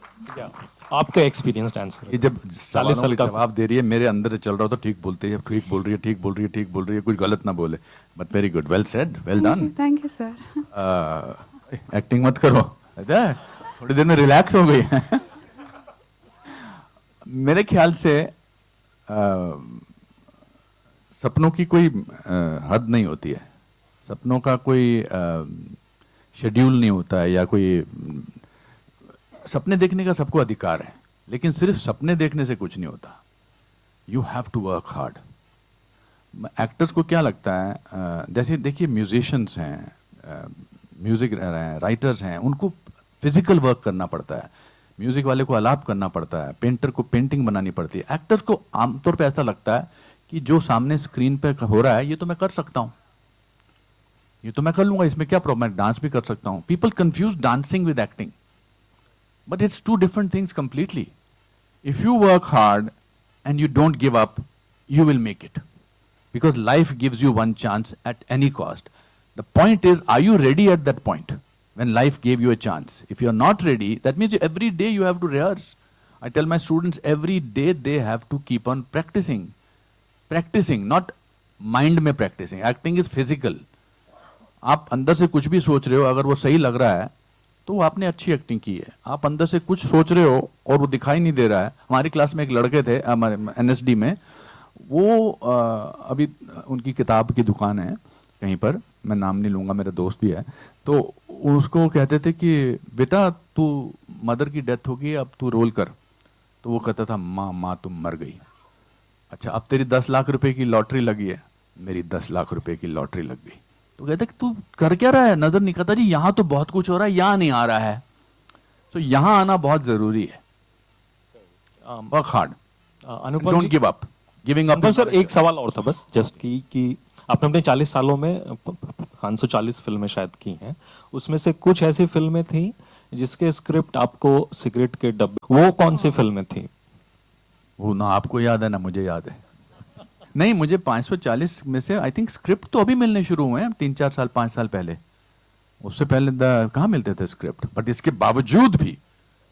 आपका experienced answer ये जब 40 साल का जवाब दे रही है मेरे अंदर से चल रहा हो तो ठीक बोलते है ठीक बोल रही है ठीक बोल रही है ठीक बोल रही है कुछ गलत ना बोले but very good well said well done Thank you, sir. Acting मत करो अच्छा थोड़ी देर में रिलैक्स हो गई मेरे ख्याल से सपनों की कोई हद नहीं होती है सपनों का कोई शेड्यूल नहीं होता है या कोई सपने देखने का सबको अधिकार है लेकिन सिर्फ सपने देखने से कुछ नहीं होता you have to work hard actors को क्या लगता है जैसे देखिए म्यूजिशियंस हैं म्यूजिक राइटर्स हैं उनको फिजिकल वर्क करना पड़ता है म्यूजिक वाले को आलाप करना पड़ता है पेंटर को पेंटिंग बनानी पड़ती है एक्टर्स को आमतौर पे ऐसा लगता है कि जो सामने स्क्रीन पे हो रहा है ये तो मैं कर सकता हूं ये तो मैं कर लूंगा इसमें क्या प्रॉब्लम है डांस भी कर सकता हूं people confuse dancing with acting but it's two different things completely if you work hard and you don't give up you will make it because life gives you one chance at any cost. The point is, are you ready at that point when life gave you a chance? If you are not ready, that means every day you have to rehearse. I tell my students every day they have to keep on practicing, not mind में practicing. Acting is physical. आप अंदर से कुछ भी सोच रहे हो अगर वो सही लग रहा है तो आपने अच्छी एक्टिंग की है आप अंदर से कुछ सोच रहे हो और वो दिखाई नहीं दे रहा है हमारी क्लास में एक लड़के थे हमारे NSD में वो अभी उनकी किताब की दुकान है कहीं पर मैं नाम नहीं लूंगा मेरा दोस्त भी है तो उसको कहते थे कि बेटा तू मदर की डेथ होगी अब तू रोल कर तो वो कहता था माँ तुम मर गई अच्छा अब तेरी 10 लाख रुपए की लॉटरी लगी है मेरी 10 लाख रुपए की लॉटरी लग गई तो कहते कि तू कर क्या रहा है नजर नहीं करता जी यहाँ तो बहुत कुछ हो रहा है यहाँ नहीं आ रहा है तो यहाँ आना बहुत जरूरी है work hard don't give up giving up sir एक सवाल और था बस जस्ट कि आपने अपने 40 सालों में 540 फिल्में शायद की हैं उसमें से कुछ ऐसी फिल्में थी जिसके स्क्रिप्ट आपको सिगरेट के डब्बे वो कौन सी फिल्में थी वो ना आपको याद है ना मुझे याद है नहीं मुझे 540 में से आई थिंक स्क्रिप्ट तो अभी मिलने शुरू हुए हैं 3-4 साल 5 साल पहले उससे पहले कहाँ मिलते थे स्क्रिप्ट बट इसके बावजूद भी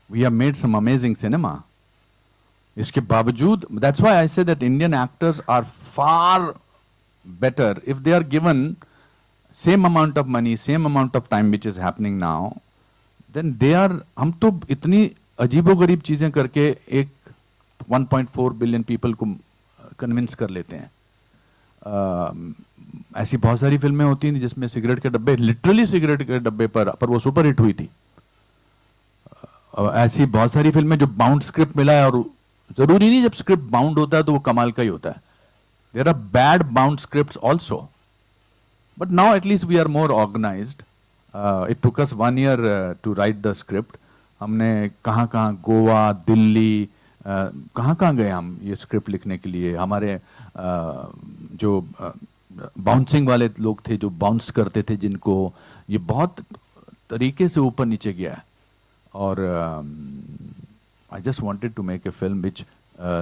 we have made some amazing cinema इसके बावजूद that's why I say that Indian actors are far better if they are given same amount of money same amount of time which is happening now then they are हम तो इतनी अजीबोगरीब चीजें करके एक 1.4 billion people को convince कर लेते हैं ऐसी बहुत सारी फिल्में होती हैं जिसमें सिगरेट के डब्बे लिटरली सिगरेट के डब्बे पर वो सुपर हिट हुई थी ऐसी बहुत सारी फिल्में जो बाउंड स्क्रिप्ट मिला है और जरूरी नहीं जब स्क्रिप्ट बाउंड होता है तो वो कमाल का ही होता है there are bad bound scripts also but now at least we are more organised it took us 1 year to write the script हमने कहाँ कहाँ गोवा दिल्ली कहाँ कहाँ गए हम ये स्क्रिप्ट लिखने के लिए हमारे जो बाउंसिंग वाले लोग थे जो बाउंस करते थे जिनको ये बहुत तरीके से ऊपर नीचे गया है और I just wanted to make a film which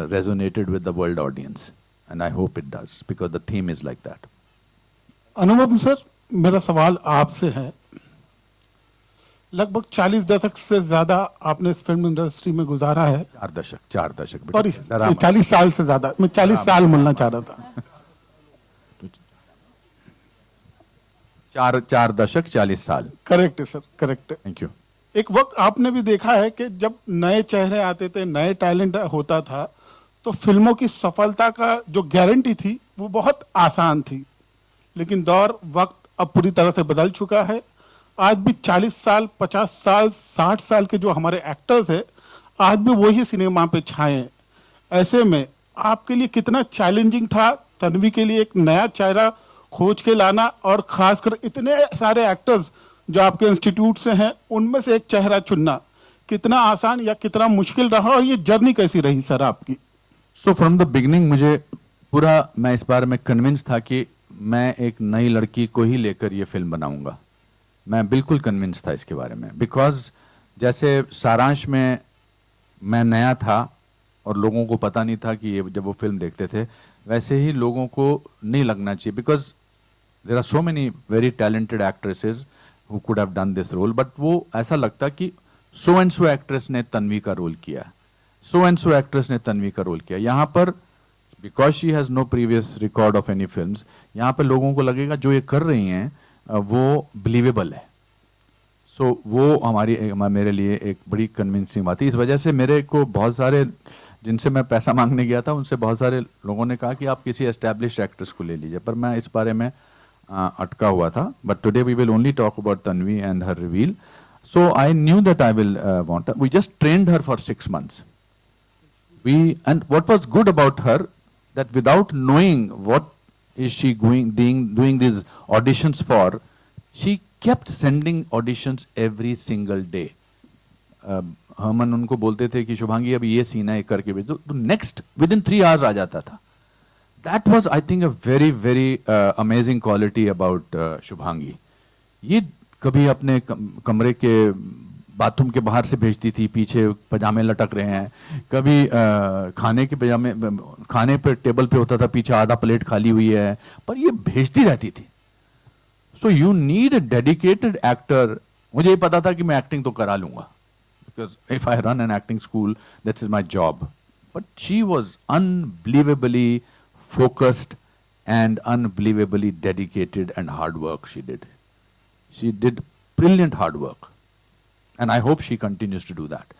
resonated with the world audience and I hope it does because the theme is like that. Anupam sir मेरा सवाल आपसे है लगभग 40 दशक से ज्यादा आपने इस फिल्म इंडस्ट्री में गुजारा है 4 दशक सॉरी 40 साल से ज्यादा मैं 40 साल मिलना चाह रहा था 4 दशक 40 साल करेक्ट है सर करेक्ट है थैंक यू एक वक्त आपने भी देखा है कि जब नए चेहरे आते थे, नए टैलेंट होता था, तो फिल्मों की सफलता का जो गारंटी थी वो बहुत आसान थी। लेकिन दौर वक्त अब पूरी तरह से बदल चुका है। आज भी 40 साल, 50 साल, 60 साल के जो हमारे एक्टर्स हैं, आज भी वही सिनेमा पे छाए हैं। ऐसे में आपके लिए कितना चैलेंजिंग था तन्वी के लिए एक नया चेहरा खोज के लाना, और खासकर इतने सारे एक्टर्स जो आपके इंस्टीट्यूट से हैं, उनमें से एक चेहरा चुनना कितना आसान या कितना मुश्किल रहा, और ये जर्नी कैसी रही सर आपकी? सो फ्रॉम द बिगिनिंग मुझे पूरा, मैं इस बारे में कन्विंस था कि मैं एक नई लड़की को ही लेकर ये फिल्म बनाऊंगा। मैं बिल्कुल कन्विंस था इसके बारे में, बिकॉज जैसे सारांश में मैं नया था और लोगों को पता नहीं था कि ये, जब वो फिल्म देखते थे, वैसे ही लोगों को नहीं लगना चाहिए, because there are so many very talented actresses who could have done this role, but वो ऐसा लगता कि सो एंड सो एक्ट्रेस ने तन्वी का रोल किया, सो एंड सो एक्ट्रेस ने तन्वी का रोल किया। यहाँ पर because she has no previous record of any films, यहाँ पर लोगों को लगेगा जो ये कर रही हैं वो बिलीवेबल है। सो वो मेरे लिए एक बड़ी कन्विंसिंग बात थी। इस वजह से मेरे को बहुत सारे, जिनसे मैं पैसा मांगने गया था, उनसे बहुत सारे लोगों ने कहा कि आप किसी एस्टैब्लिश्ड एक्ट्रेस को ले लीजिए, पर मैं इस बारे में अटका हुआ था। But today we will only talk about Tanvi and her reveal. So I knew that I will want, we just trained her for 6 months. And what was good about her, that without knowing what is she doing these auditions for, she kept sending auditions every single day. हमन उनको बोलते थे कि शुभांगी अब ये scene है करके भेज दो, तो नेक्स्ट विद इन 3 hours आ जाता था। That was I think a very very amazing quality about Shubhangi. ये कभी अपने कमरे के बाथरूम के बाहर से भेजती थी, पीछे पजामे लटक रहे हैं, कभी खाने के पजामे, खाने पे टेबल पे होता था, पीछे आधा प्लेट खाली हुई है, पर ये भेजती रहती थी। So you need a dedicated actor. मुझे ये पता था कि मैं एक्टिंग तो करा लूंगा, because if I run an acting school that's is my job, but she was unbelievably focused and unbelievably dedicated and hard work she did. She did brilliant hard work. And I hope she continues to do that.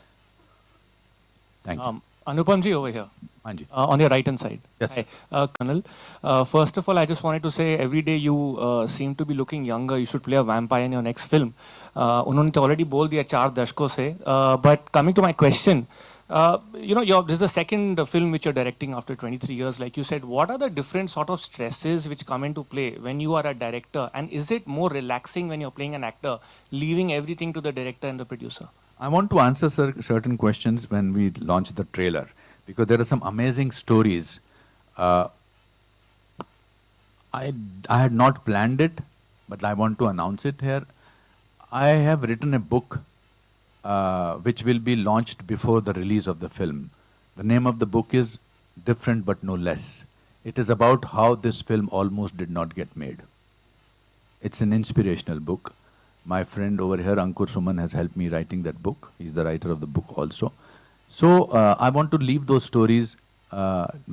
Thank you. Anupam ji over here. Anji. On your right hand side. Yes. Hi. Colonel, first of all, I just wanted to say every day you seem to be looking younger. You should play a vampire in your next film. उन्होंने तो already बोल दिया 4 दशकों से. But coming to my question, you know, this is the second film which you're directing after 23 years. Like you said, what are the different sort of stresses which come into play when you are a director? And is it more relaxing when you're playing an actor, leaving everything to the director and the producer? I want to answer certain questions when we launch the trailer, because there are some amazing stories. I had not planned it, but I want to announce it here. I have written a book which will be launched before the release of the film. The name of the book is Different But No Less. It is about how this film almost did not get made. It's an inspirational book. My friend over here, Ankur Suman, has helped me writing that book. He's the writer of the book also. So I want to leave those stories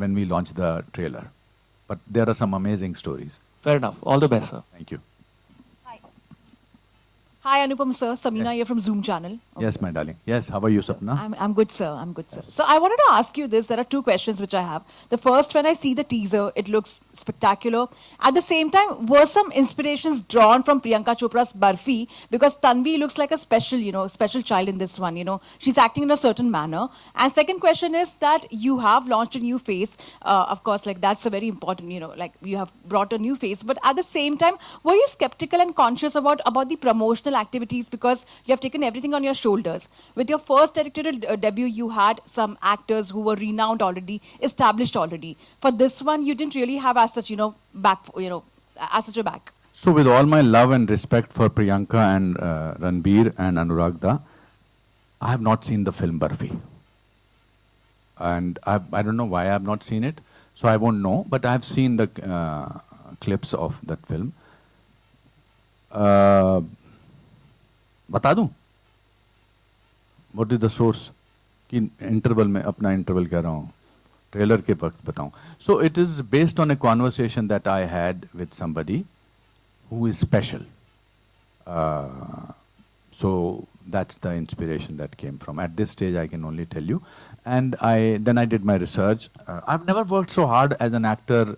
when we launch the trailer. But there are some amazing stories. Fair enough. All the best, sir. Thank you. Hi, Anupam sir. Samina here from Zoom channel. Yes, my darling. Yes, how are you, Sapna? I'm good, sir. I'm good, sir. So I wanted to ask you this. There are 2 questions which I have. The first, when I see the teaser, it looks spectacular. At the same time, were some inspirations drawn from Priyanka Chopra's Barfi? Because Tanvi looks like a special, special child in this one. She's acting in a certain manner. And second question is that you have launched a new face. Of course, like that's a very important, like you have brought a new face. But at the same time, were you skeptical and conscious about the promotional activities, because you have taken everything on your shoulders? With your first directorial debut, you had some actors who were renowned already, established already. For this one, you didn't really have as such, as such a back. So with all my love and respect for Priyanka and Ranbir and Anuragda, I have not seen the film Barfi. And I don't know why I have not seen it, so I won't know, but I have seen the clips of that film. बता दूं what is the source कि interval में अपना interval कह रहा हूँ, trailer के वक्त बताऊं. So it is based on A conversation that I had with somebody who is special. So That's the inspiration that came from. At this stage, I can only tell you. And then I did my research. I've never worked so hard as an actor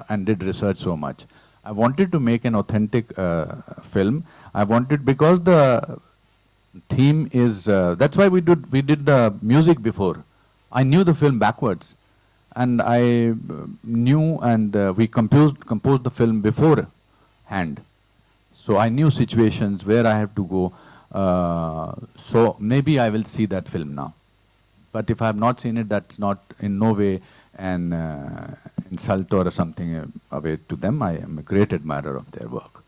and did research so much. I wanted to make an authentic film. I wanted, because the theme is, that's why we did the music before. I knew the film backwards. And I knew, and we composed the film beforehand. So I knew situations where I have to go. So maybe I will see that film now. But if I have not seen it, that's not in no way an insult or something away to them. I am a great admirer of their work.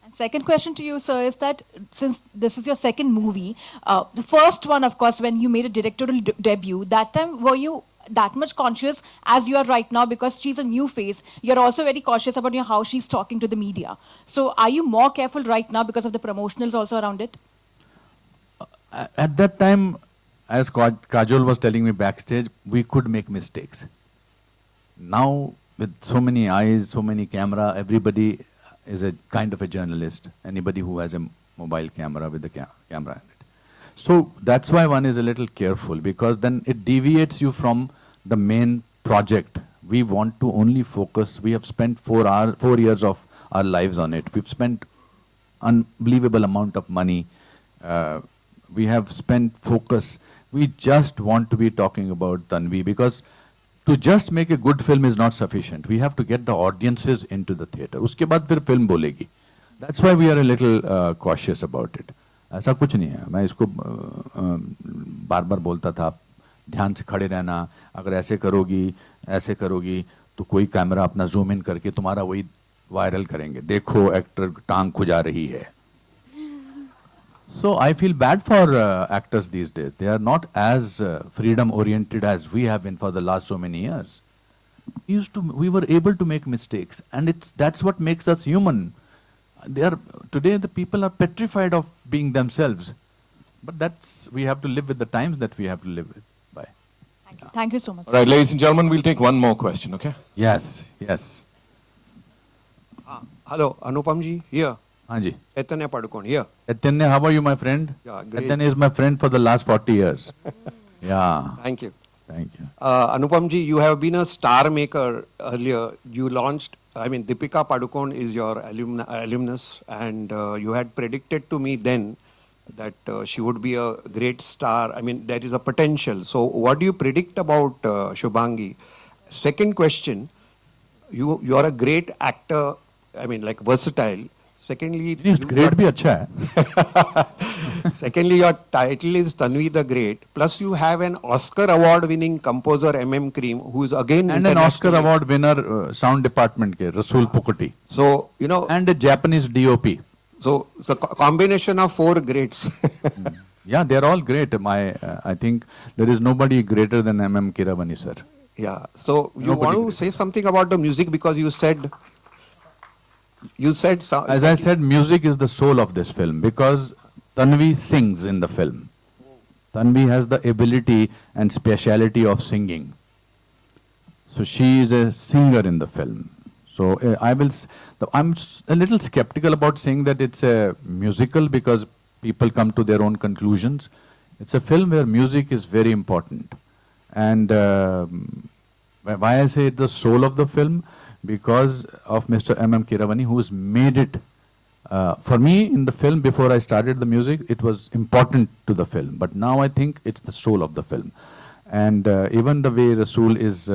And second question to you, sir, is that since this is your second movie, the first one, of course, when you made a directorial debut, that time were you that much conscious as you are right now, because she's a new face? You're also very cautious about how she's talking to the media. So are you more careful right now because of the promotionals also around it? At that time, as Kajol was telling me backstage, we could make mistakes. Now, with so many eyes, so many camera, everybody is a kind of a journalist. Anybody who has a mobile camera with a camera in it. So that's why one is a little careful, because then it deviates you from the main project. We want to only focus. We have spent 4 years of our lives on it. We've spent unbelievable amount of money. We have spent focus. We just want to be talking about Tanvi, because to just make a good film is not sufficient. We have to get the audiences into the theatre. Uske baad fir film bolegi. That's why we are a little cautious about it. ऐसा कुछ नहीं है. मैं इसको बार बार बोलता था, ध्यान से खड़े रहना, अगर ऐसे करोगी तो कोई कैमरा अपना जूम इन करके तुम्हारा वही वायरल करेंगे, देखो एक्टर टांग खुजा रही है. So I feel bad for actors these days. They are not as freedom oriented as we have been for the last so many years. We were able to make mistakes, and that's what makes us human. Today the people are petrified of being themselves, but we have to live with the times that we have to live with. Bye. Thank you. Thank you so much. All right, ladies and gentlemen, we'll take one more question, okay? Yes. Hello, Anupam ji, here. हाँ जी. Chaitanya Padukone, here. Chaitanya, how are you, my friend? Yeah, great. Chaitanya is my friend for the last 40 years. Yeah. Thank you. Thank you. Anupam ji, you have been a star maker earlier. You launched, Deepika Padukone is your alumnus, and you had predicted to me then that she would be a great star. There is a potential. So what do you predict about Shubhangi? Second question, you are a great actor, versatile. Secondly, great bhi acha hai. Secondly, your title is Tanvi the Great. Plus, you have an Oscar award-winning composer M.M. Cream, who is again and an Oscar award winner sound department ke Rasool Pukati. So and a Japanese DOP. So it's a combination of 4 greats. Yeah, they are all great. I think there is nobody greater than M.M. Keeravani sir. Yeah. So you want to say something about the music, because you said. As I said, music is the soul of this film, because Tanvi sings in the film. Tanvi has the ability and speciality of singing. So she is a singer in the film. So I'm a little skeptical about saying that it's a musical, because people come to their own conclusions. It's a film where music is very important. And why I say it's the soul of the film? Because of Mr. M.M. Keeravani, who's made it. For me, in the film, before I started the music, it was important to the film. But now I think it's the soul of the film. And even the way Rasool is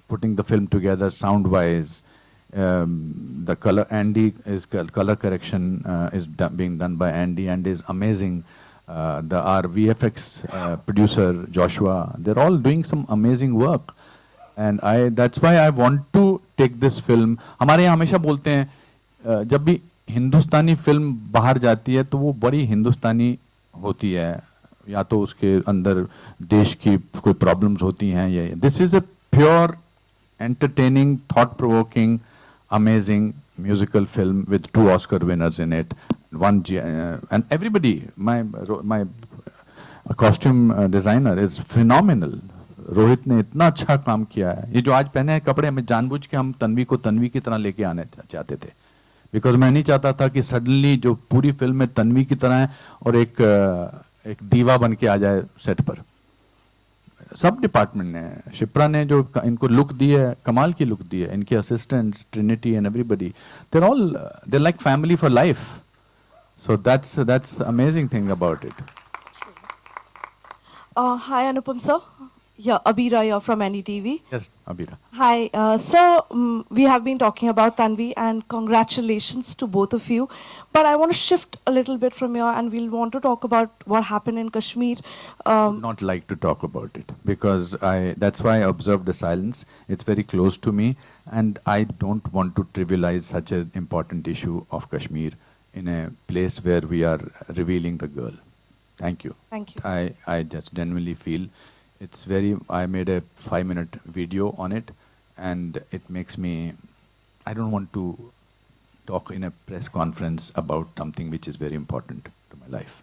putting the film together sound-wise, the color, color correction is being done by Andy, and is amazing. Our VFX producer, Joshua, they're all doing some amazing work. And that's why I want to take this film. हमारे यहाँ हमेशा बोलते हैं जब भी हिंदुस्तानी film बाहर जाती है तो वो बड़ी हिंदुस्तानी होती है, या तो उसके अंदर देश की कोई प्रॉब्लम्स होती हैं. ये this is a pure entertaining, thought-provoking, amazing musical film with 2 Oscar winners in it. And everybody, my costume designer is phenomenal. Rohit ने इतना अच्छा काम किया है. ये जो आज पहने हैं कपड़े, हमें जानबूझ के हम तन्वी को तन्वी की तरह लेके आने चाहते थे. बिकॉज मैं नहीं चाहता था कि सडनली जो पूरी फिल्म में तन्वी की तरह है और एक दीवा बन के आ जाए सेट पर। सब डिपार्टमेंट ने, शिप्रा ने जो इनको लुक दी है, कमाल की लुक दी है, इनके assistants Trinity and everybody, they're like family for life. So that's amazing thing about it. Hi Anupam sir. Yeah, Abira here from NDTV. Yes, Abira. Hi, sir. We have been talking about Tanvi, and congratulations to both of you. But I want to shift a little bit from here, and we'll want to talk about what happened in Kashmir. Not like to talk about it because that's why I observed the silence. It's very close to me, and I don't want to trivialize such an important issue of Kashmir in a place where we are revealing the girl. Thank you. Thank you. I just genuinely feel it's very, I made a 5-minute video on it, and it makes me, I don't want to talk in a press conference about something which is very important to my life.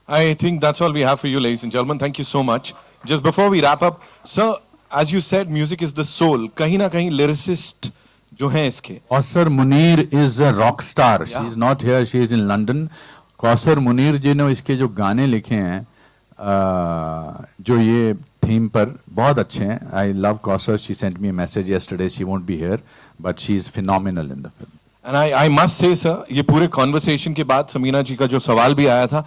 I think that's all we have for you, ladies and gentlemen. Thank you so much. Just before we wrap up, sir, as you said, music is the soul. कहीं ना कहीं lyricist जो हैं इसके. Kausar Munir is a rock star. Yeah. She is not here. She is in London. Kausar Munir जी ने इसके जो गाने लिखे हैं, जो ये थीम पर बहुत अच्छे हैं. I love Kausar. She sent me a message yesterday. She won't be here, but she is phenomenal in the film. And I must say, sir, ये पूरे conversation के बाद समीना जी का जो सवाल भी आया था,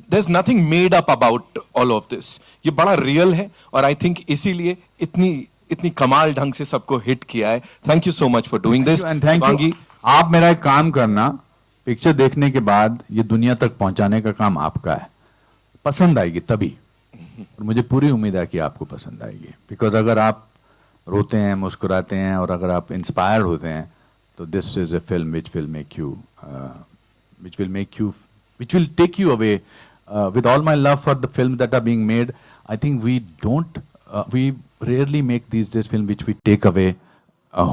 there's nothing made up about all of this. ये बड़ा real है और I think इसीलिए इतनी कमाल ढंग से सबको हिट किया है. Thank you so much for doing this. And thank you. आप मेरा एक काम करना, पिक्चर देखने के बाद ये दुनिया तक पहुंचाने का काम आपका है. पसंद आएगी तभी, और मुझे पूरी उम्मीद है कि आपको पसंद आएगी. बिकॉज अगर आप रोते हैं, मुस्कुराते हैं और अगर आप इंस्पायर होते हैं, तो this is a film which will take you away. With all my love for the film that are being made, I think we rarely make this film which we take away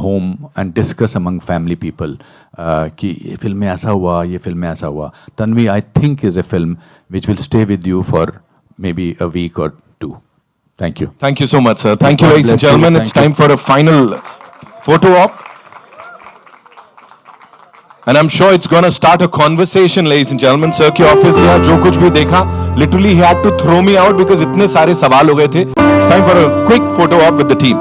home and discuss among family people कि ये film में ऐसा हुआ, ये film में ऐसा हुआ. Tanvi, I think, is a film which will stay with you for maybe a week or two. Thank you. Thank you so much, sir. Thank you, God ladies and bless you. gentlemen. Thank It's time for a final photo op. And I'm sure it's going to start a conversation, ladies and gentlemen. Sir के office में जो कुछ भी देखा, literally he had to throw me out because इतने सारे सवाल हो गए थे. It's time for a quick photo op with the team.